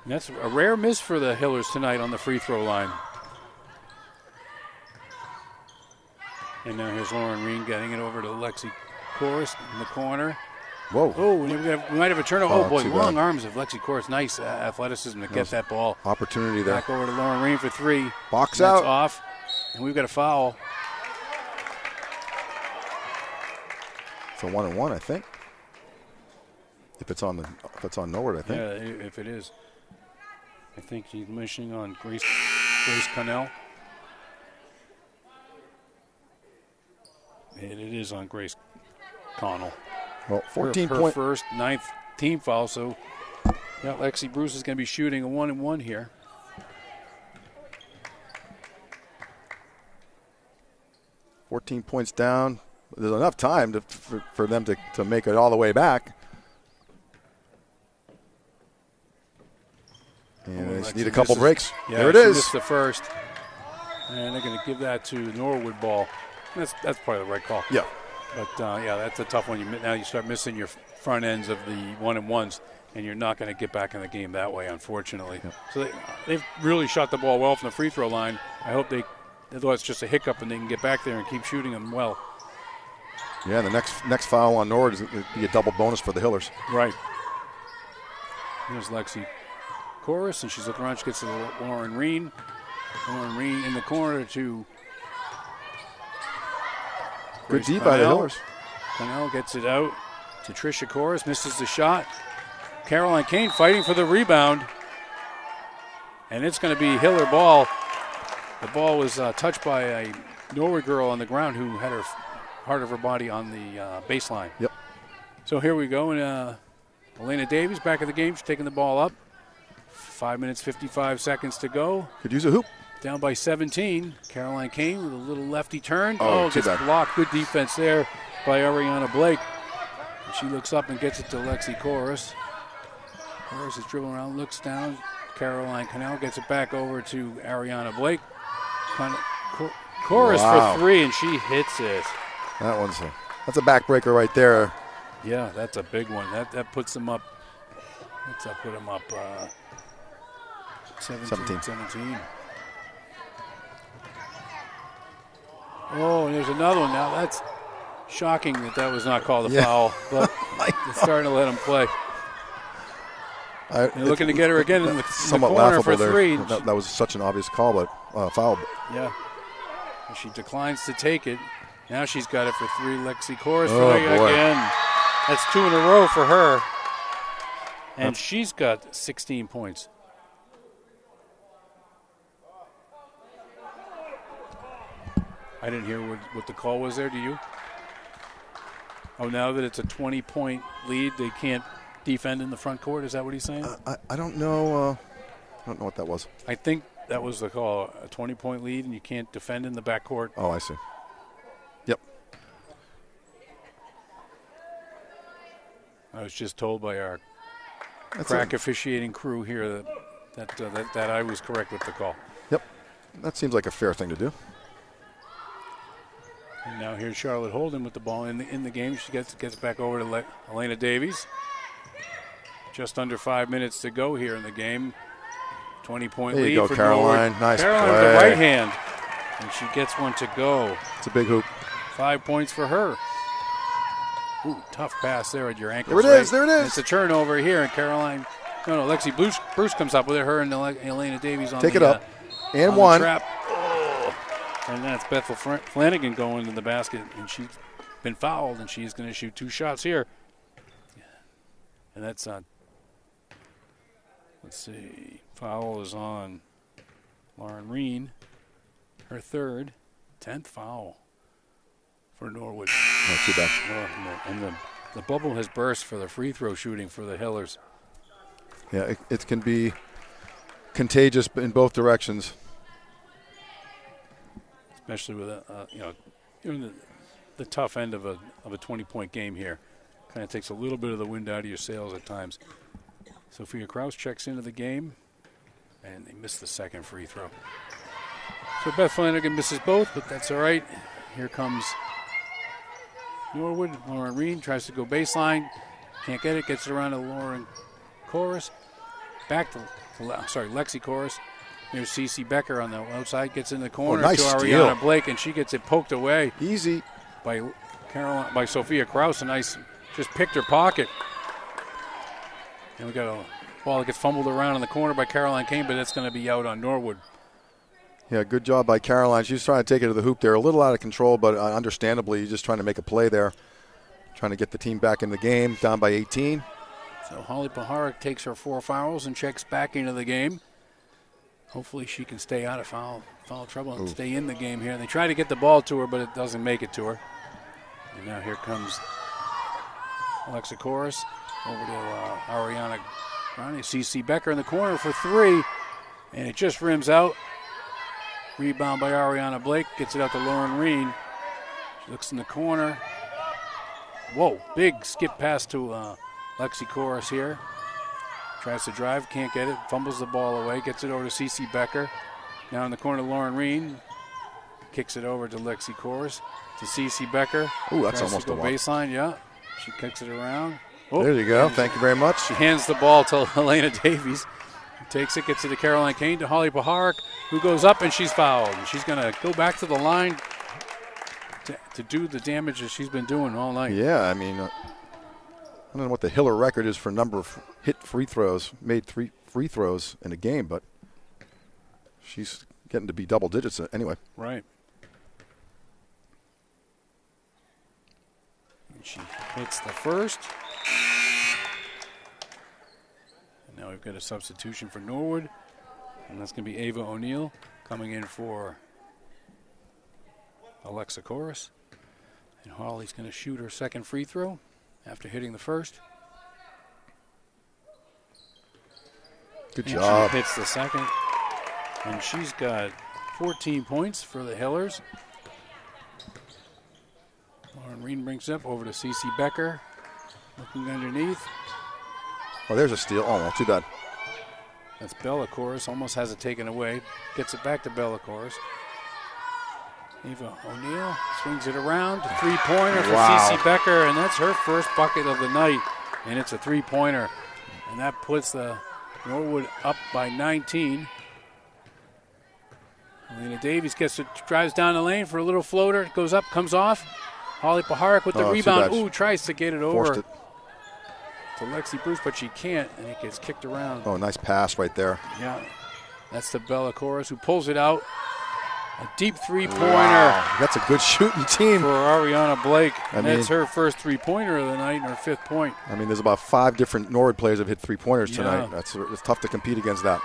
And that's a rare miss for the Hillers tonight on the free throw line. And now here's Lauren Reen getting it over to Lexi Chorus in the corner. Whoa. Oh, we might have a turnover. Oh, boy, long arms of Lexi Chorus. Nice athleticism to get that ball. Opportunity there. Back over to Lauren Reen for three. Box out. That's off. And we've got a foul. It's a 1-and-1, I think. If it's on Norwood, I think. Yeah, if it is. I think he's missing on Grace Connell. And it is on Grace Connell. Well, 14 her first, ninth team foul. So, yeah, Lexi Bruce is going to be shooting a 1-and-1 here. $14 points down. There's enough time for them to make it all the way back. And they just need a couple breaks. Yeah, there it is. Missed the first. And they're going to give that to Norwood ball. That's probably the right call. Yeah. But, yeah, that's a tough one. Now you start missing your front ends of the 1-and-1s, and you're not going to get back in the game that way, unfortunately. Yeah. So they've really shot the ball well from the free throw line. I hope otherwise it's just a hiccup and they can get back there and keep shooting them well. Yeah, the next foul on Norwood is going to be a double bonus for the Hillers. Right. Here's Lexi Chorus, and she's looking around. She gets to Lauren Reen. Lauren Reen in the corner to Good deep by the Hillers. Connell gets it out to Trisha Chorus, misses the shot. Caroline Kane fighting for the rebound. And it's going to be Hiller ball. The ball was touched by a Norwood girl on the ground who had her part of her body on the baseline. Yep. So here we go. And Elena Davies back in the game. She's taking the ball up. 5 minutes, 55 seconds to go. Could use a hoop. Down by 17. Caroline Kane with a little lefty turn. Oh, gets blocked. Good defense there by Ariana Blake. And she looks up and gets it to Lexi Chorus. Chorus is dribbling around, looks down. Caroline Connell gets it back over to Ariana Blake. Chorus for three, and she hits it. That's a backbreaker right there. Yeah, that's a big one. That puts them up. What's that put them up? 17. Oh, and there's another one now. That's shocking that was not called a foul, but it's starting to let them play. They're looking to get her again in the somewhat corner laughable for three. That was such an obvious call, but foul. Yeah. She declines to take it. Now she's got it for three. Lexi Chorus boy. again. That's two in a row for her. And she's got 16 points. I didn't hear what the call was there. Do you? Oh, now that it's a 20-point lead, they can't defend in the front court. Is that what he's saying? I don't know. I don't know what that was. I think that was the call. A 20-point lead, and you can't defend in the backcourt. Oh, I see. Yep. I was just told by our crack officiating crew here that I was correct with the call. Yep. That seems like a fair thing to do. And now here's Charlotte Holden with the ball in the game. She gets back over to Elena Davies. Just under 5 minutes to go here in the game. 20-point lead go, for Caroline. Norwood. Nice Caroline play. with the right hand. And she gets one to go. It's a big hoop. 5 points for her. Ooh, tough pass there at your ankle. There it is. There it is. It's a turnover here, and Caroline. No, Lexi Bruce comes up with it. Her and Elena Davies on Take the, it up. And on one. the trap. Oh. And that's Bethel Flanagan going in the basket, and she's been fouled, and she's going to shoot 2 shots here. And that's let's see. Foul is on Lauren Reen. Her 3rd, 10th foul for Norwood. Not too bad. And the bubble has burst for the free throw shooting for the Hillers. Yeah, it can be contagious in both directions. Especially with the tough end of a 20-point game here. Kind of takes a little bit of the wind out of your sails at times. Sophia Kraus checks into the game, and they miss the 2nd free throw. So Beth Flanagan misses both, but that's all right. Here comes Norwood. Lauren Reen tries to go baseline. Can't get it. Gets it around to Lauren Chorus. Back to Lexi Chorus. There's Cece Becker on the outside. Gets in the corner nice to Ariana steal. Blake, and she gets it poked away. Easy. By Sophia Kraus. A nice, just picked her pocket. And we got a ball that gets fumbled around in the corner by Caroline Kane, but that's going to be out on Norwood. Yeah, good job by Caroline. She was trying to take it to the hoop there. A little out of control, but understandably, just trying to make a play there. Trying to get the team back in the game, down by 18. So Holly Paharik takes her 4 fouls and checks back into the game. Hopefully she can stay out of foul trouble and stay in the game here. And they try to get the ball to her, but it doesn't make it to her. And now here comes Alexa Chorus over to Ariana Grande. CC Becker in the corner for 3, and it just rims out. Rebound by Ariana Blake. Gets it out to Lauren Reen. She looks in the corner. Whoa, big skip pass to Lexi Chorus here. Tries to drive, can't get it. Fumbles the ball away. Gets it over to CC Becker. Now in the corner, Lauren Reen. Kicks it over to Lexi Chorus. To CC Becker. Ooh, that's Tries almost to a go walk. baseline, yeah. She kicks it around. Oh, There you go. Thank you very much. She hands the ball to Elena Davies. Takes it, gets it to Caroline Kane, to Holly Paharik, who goes up, and she's fouled. And she's going to go back to the line to do the damage that she's been doing all night. Yeah, I mean, I don't know what the Hiller record is for number of made 3 free throws in a game, but she's getting to be double digits anyway. Right. And she hits the first. And now we've got a substitution for Norwood, and that's going to be Ava O'Neill coming in for Alexa Chorus. And Holly's going to shoot her 2nd free throw after hitting the first. Good And job. she hits the 2nd. And she's got 14 points for the Hillers. Lauren Reen brings it up over to CC Becker. Looking underneath. Oh, there's a steal. Oh, well, too bad. That's Bella Chorus. Almost has it taken away. Gets it back to Bella Chorus. Eva O'Neill swings it around. 3-pointer for Wow. CC Becker, and that's her first bucket of the night. And it's a 3-pointer. And that puts the Norwood up by 19. Elena Davies drives down the lane for a little floater. It goes up, comes off. Holly Paharik with the Oh, too rebound. bad. Ooh, tries to get it Forced over it. to Lexi Bruce, but she can't, and it gets kicked around. Oh, nice pass right there. Yeah, that's the Bella Chorus, who pulls it out. A deep 3-pointer Wow. That's a good shooting team. for Ariana Blake. I That's mean- her first 3-pointer of the night and her 5th point. I mean, there's about 5 different Norwood players that have hit 3-pointers tonight. Yeah. It's tough to compete against that.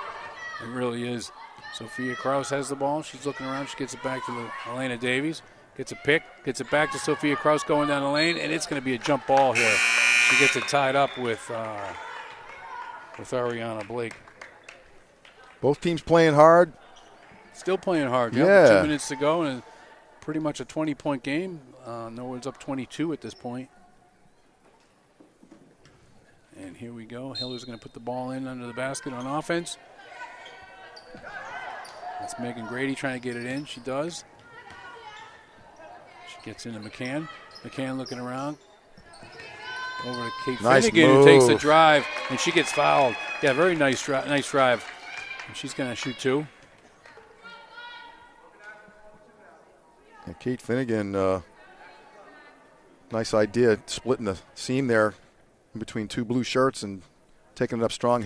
It really is. Sophia Kraus has the ball. She's looking around. She gets it back to Elena Davies. Gets a pick. Gets it back to Sophia Kraus going down the lane, and it's going to be a jump ball here. She gets it tied up with Ariana Blake. Both teams playing hard. Still playing hard. Yeah. 2 minutes to go, and pretty much a 20-point game. Norwood's up 22 at this point. And here we go. Hiller's going to put the ball in under the basket on offense. That's Megan Grady trying to get it in. She does. She Gets into McCann. McCann looking around. Over to Kate Nice Finnegan, move. who takes the drive, and she gets fouled. Yeah, very nice drive. And she's going to shoot 2. And Kate Finnegan, nice idea, splitting the seam there in between 2 blue shirts and taking it up strong,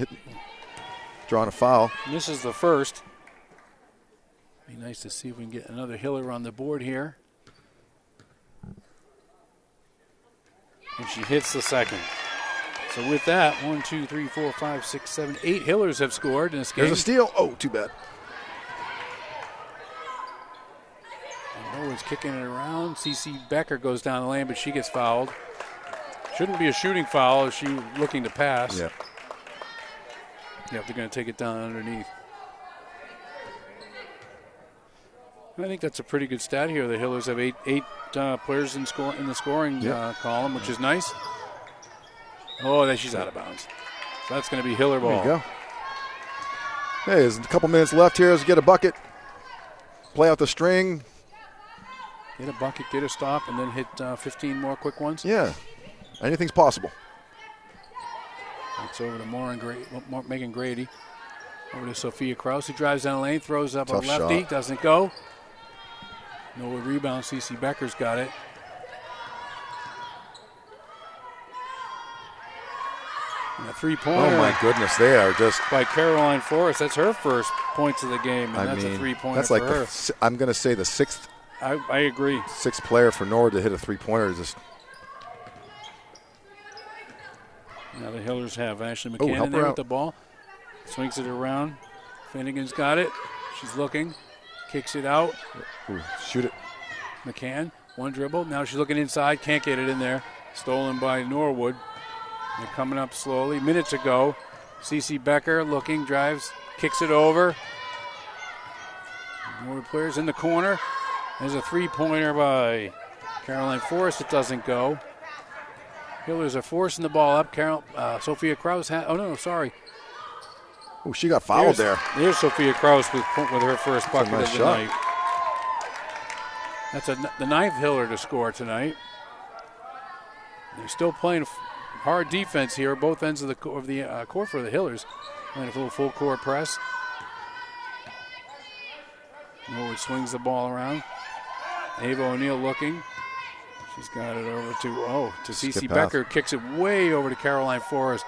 drawing a foul. And this is the first. Be nice to see if we can get another Hiller on the board here. And she hits the second. So with that, 1, 2, 3, 4, 5, 6, 7, 8 Hillers have scored in this game. There's a steal. Oh, too bad. And Norwood's kicking it around. CeCe Becker goes down the lane, but she gets fouled. Shouldn't be a shooting foul. She looking to pass. Yeah. Yeah, they're going to take it down underneath. I think that's a pretty good stat here. The Hillers have eight players in the scoring column, which is nice. Oh, then she's out of bounds. So that's going to be Hiller ball. There you go. Hey, there's a couple minutes left here. Let's get a bucket. Play out the string. Get a bucket, get a stop, and then hit 15 more quick ones. Yeah. Anything's possible. It's over to Megan Grady. Over to Sophia Kraus, who drives down the lane, throws up Tough a lefty, shot. doesn't go. No rebound. CeCe Becker's got it. And a three-pointer. Oh, my goodness. They are just. By Caroline Forrest. That's her first points of the game, and that's a three-pointer that's like for her. I'm going to say the sixth I agree. player for Norwood to hit a three-pointer. Just. Now the Hillers have Ashley Oh, McCann help in her there out. with the ball. Swings it around. Finnegan's got it. She's looking. Kicks it out. Ooh, shoot it. McCann, one dribble. Now she's looking inside. Can't get it in there. Stolen by Norwood. They're coming up slowly. Minutes ago. CeCe Becker looking, drives, kicks it over. Norwood players in the corner. There's a three-pointer by Caroline Forrest. It doesn't go. Hillers are forcing the ball up. Sophia Kraus. Sorry. Oh, she got fouled there. There's Sophia Kraus with her first bucket nice of the shot. night. That's the ninth Hiller to score tonight. They're still playing hard defense here, both ends of the court for the Hillers. Playing a little full court press. Norwood swings the ball around. Ava O'Neill looking. She's got it over to CeCe Becker. Kicks it way over to Caroline Forrest,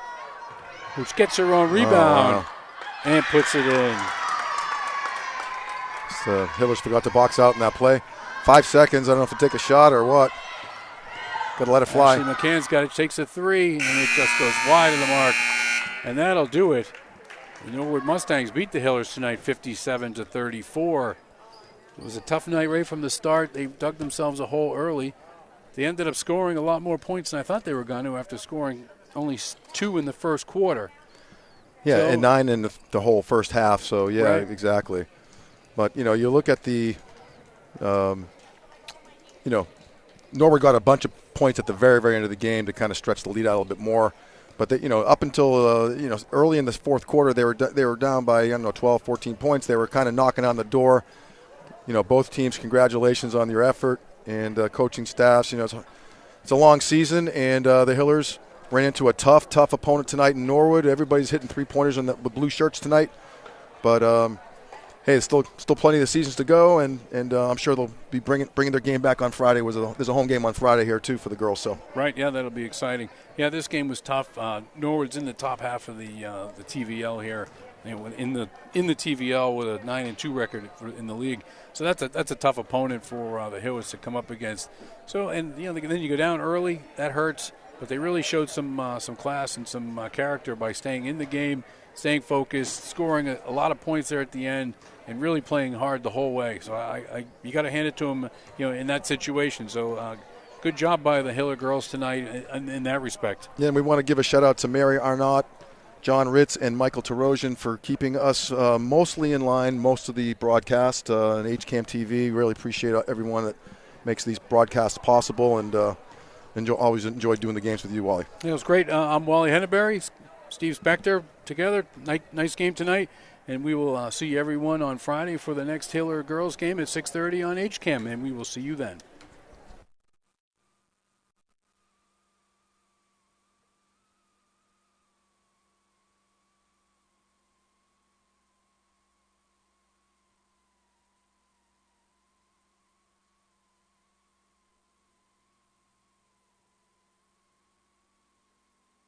which gets her own rebound and puts it in. The Hillers forgot to box out in that play. 5 seconds. I don't know if to take a shot or what. Got to let it fly. Ashley McCann's got it. Takes a three, and it just goes wide of the mark. And that'll do it. The Norwood Mustangs beat the Hillers tonight 57-34. It was a tough night right from the start. They dug themselves a hole early. They ended up scoring a lot more points than I thought they were going to after scoring only 2 in the first quarter. Yeah, So, and 9 in the whole first half. So, yeah, Right. exactly. But, you look at the, Norwood got a bunch of points at the very, very end of the game to kind of stretch the lead out a little bit more. But, up until, early in the fourth quarter, they were down by, 12, 14 points. They were kind of knocking on the door. Both teams, congratulations on your effort. And coaching staffs, it's a long season, and the Hillers ran into a tough opponent tonight in Norwood. Everybody's hitting three-pointers on the blue shirts tonight. But, hey, there's still plenty of the seasons to go, and I'm sure they'll be bringing their game back on Friday. There's a home game on Friday here, too, for the girls. So Right, yeah, that'll be exciting. Yeah, this game was tough. Norwood's in the top half of the TVL here. In the TVL with a 9-2 record in the league, so that's a tough opponent for the Hillers to come up against. So then you go down early, that hurts. But they really showed some class and some character by staying in the game, staying focused, scoring a lot of points there at the end, and really playing hard the whole way. So you got to hand it to them, in that situation. So good job by the Hiller girls tonight in that respect. yeah, and we want to give a shout out to Mary Arnott, John Ritz, and Michael Tarosian for keeping us mostly in line, most of the broadcast on HCAM TV. Really appreciate everyone that makes these broadcasts possible, and always enjoy doing the games with you, Wally. It was great. I'm Wally Henneberry, Steve Spector together. Nice game tonight, and we will see everyone on Friday for the next Hiller girls game at 6:30 on HCAM, and we will see you then.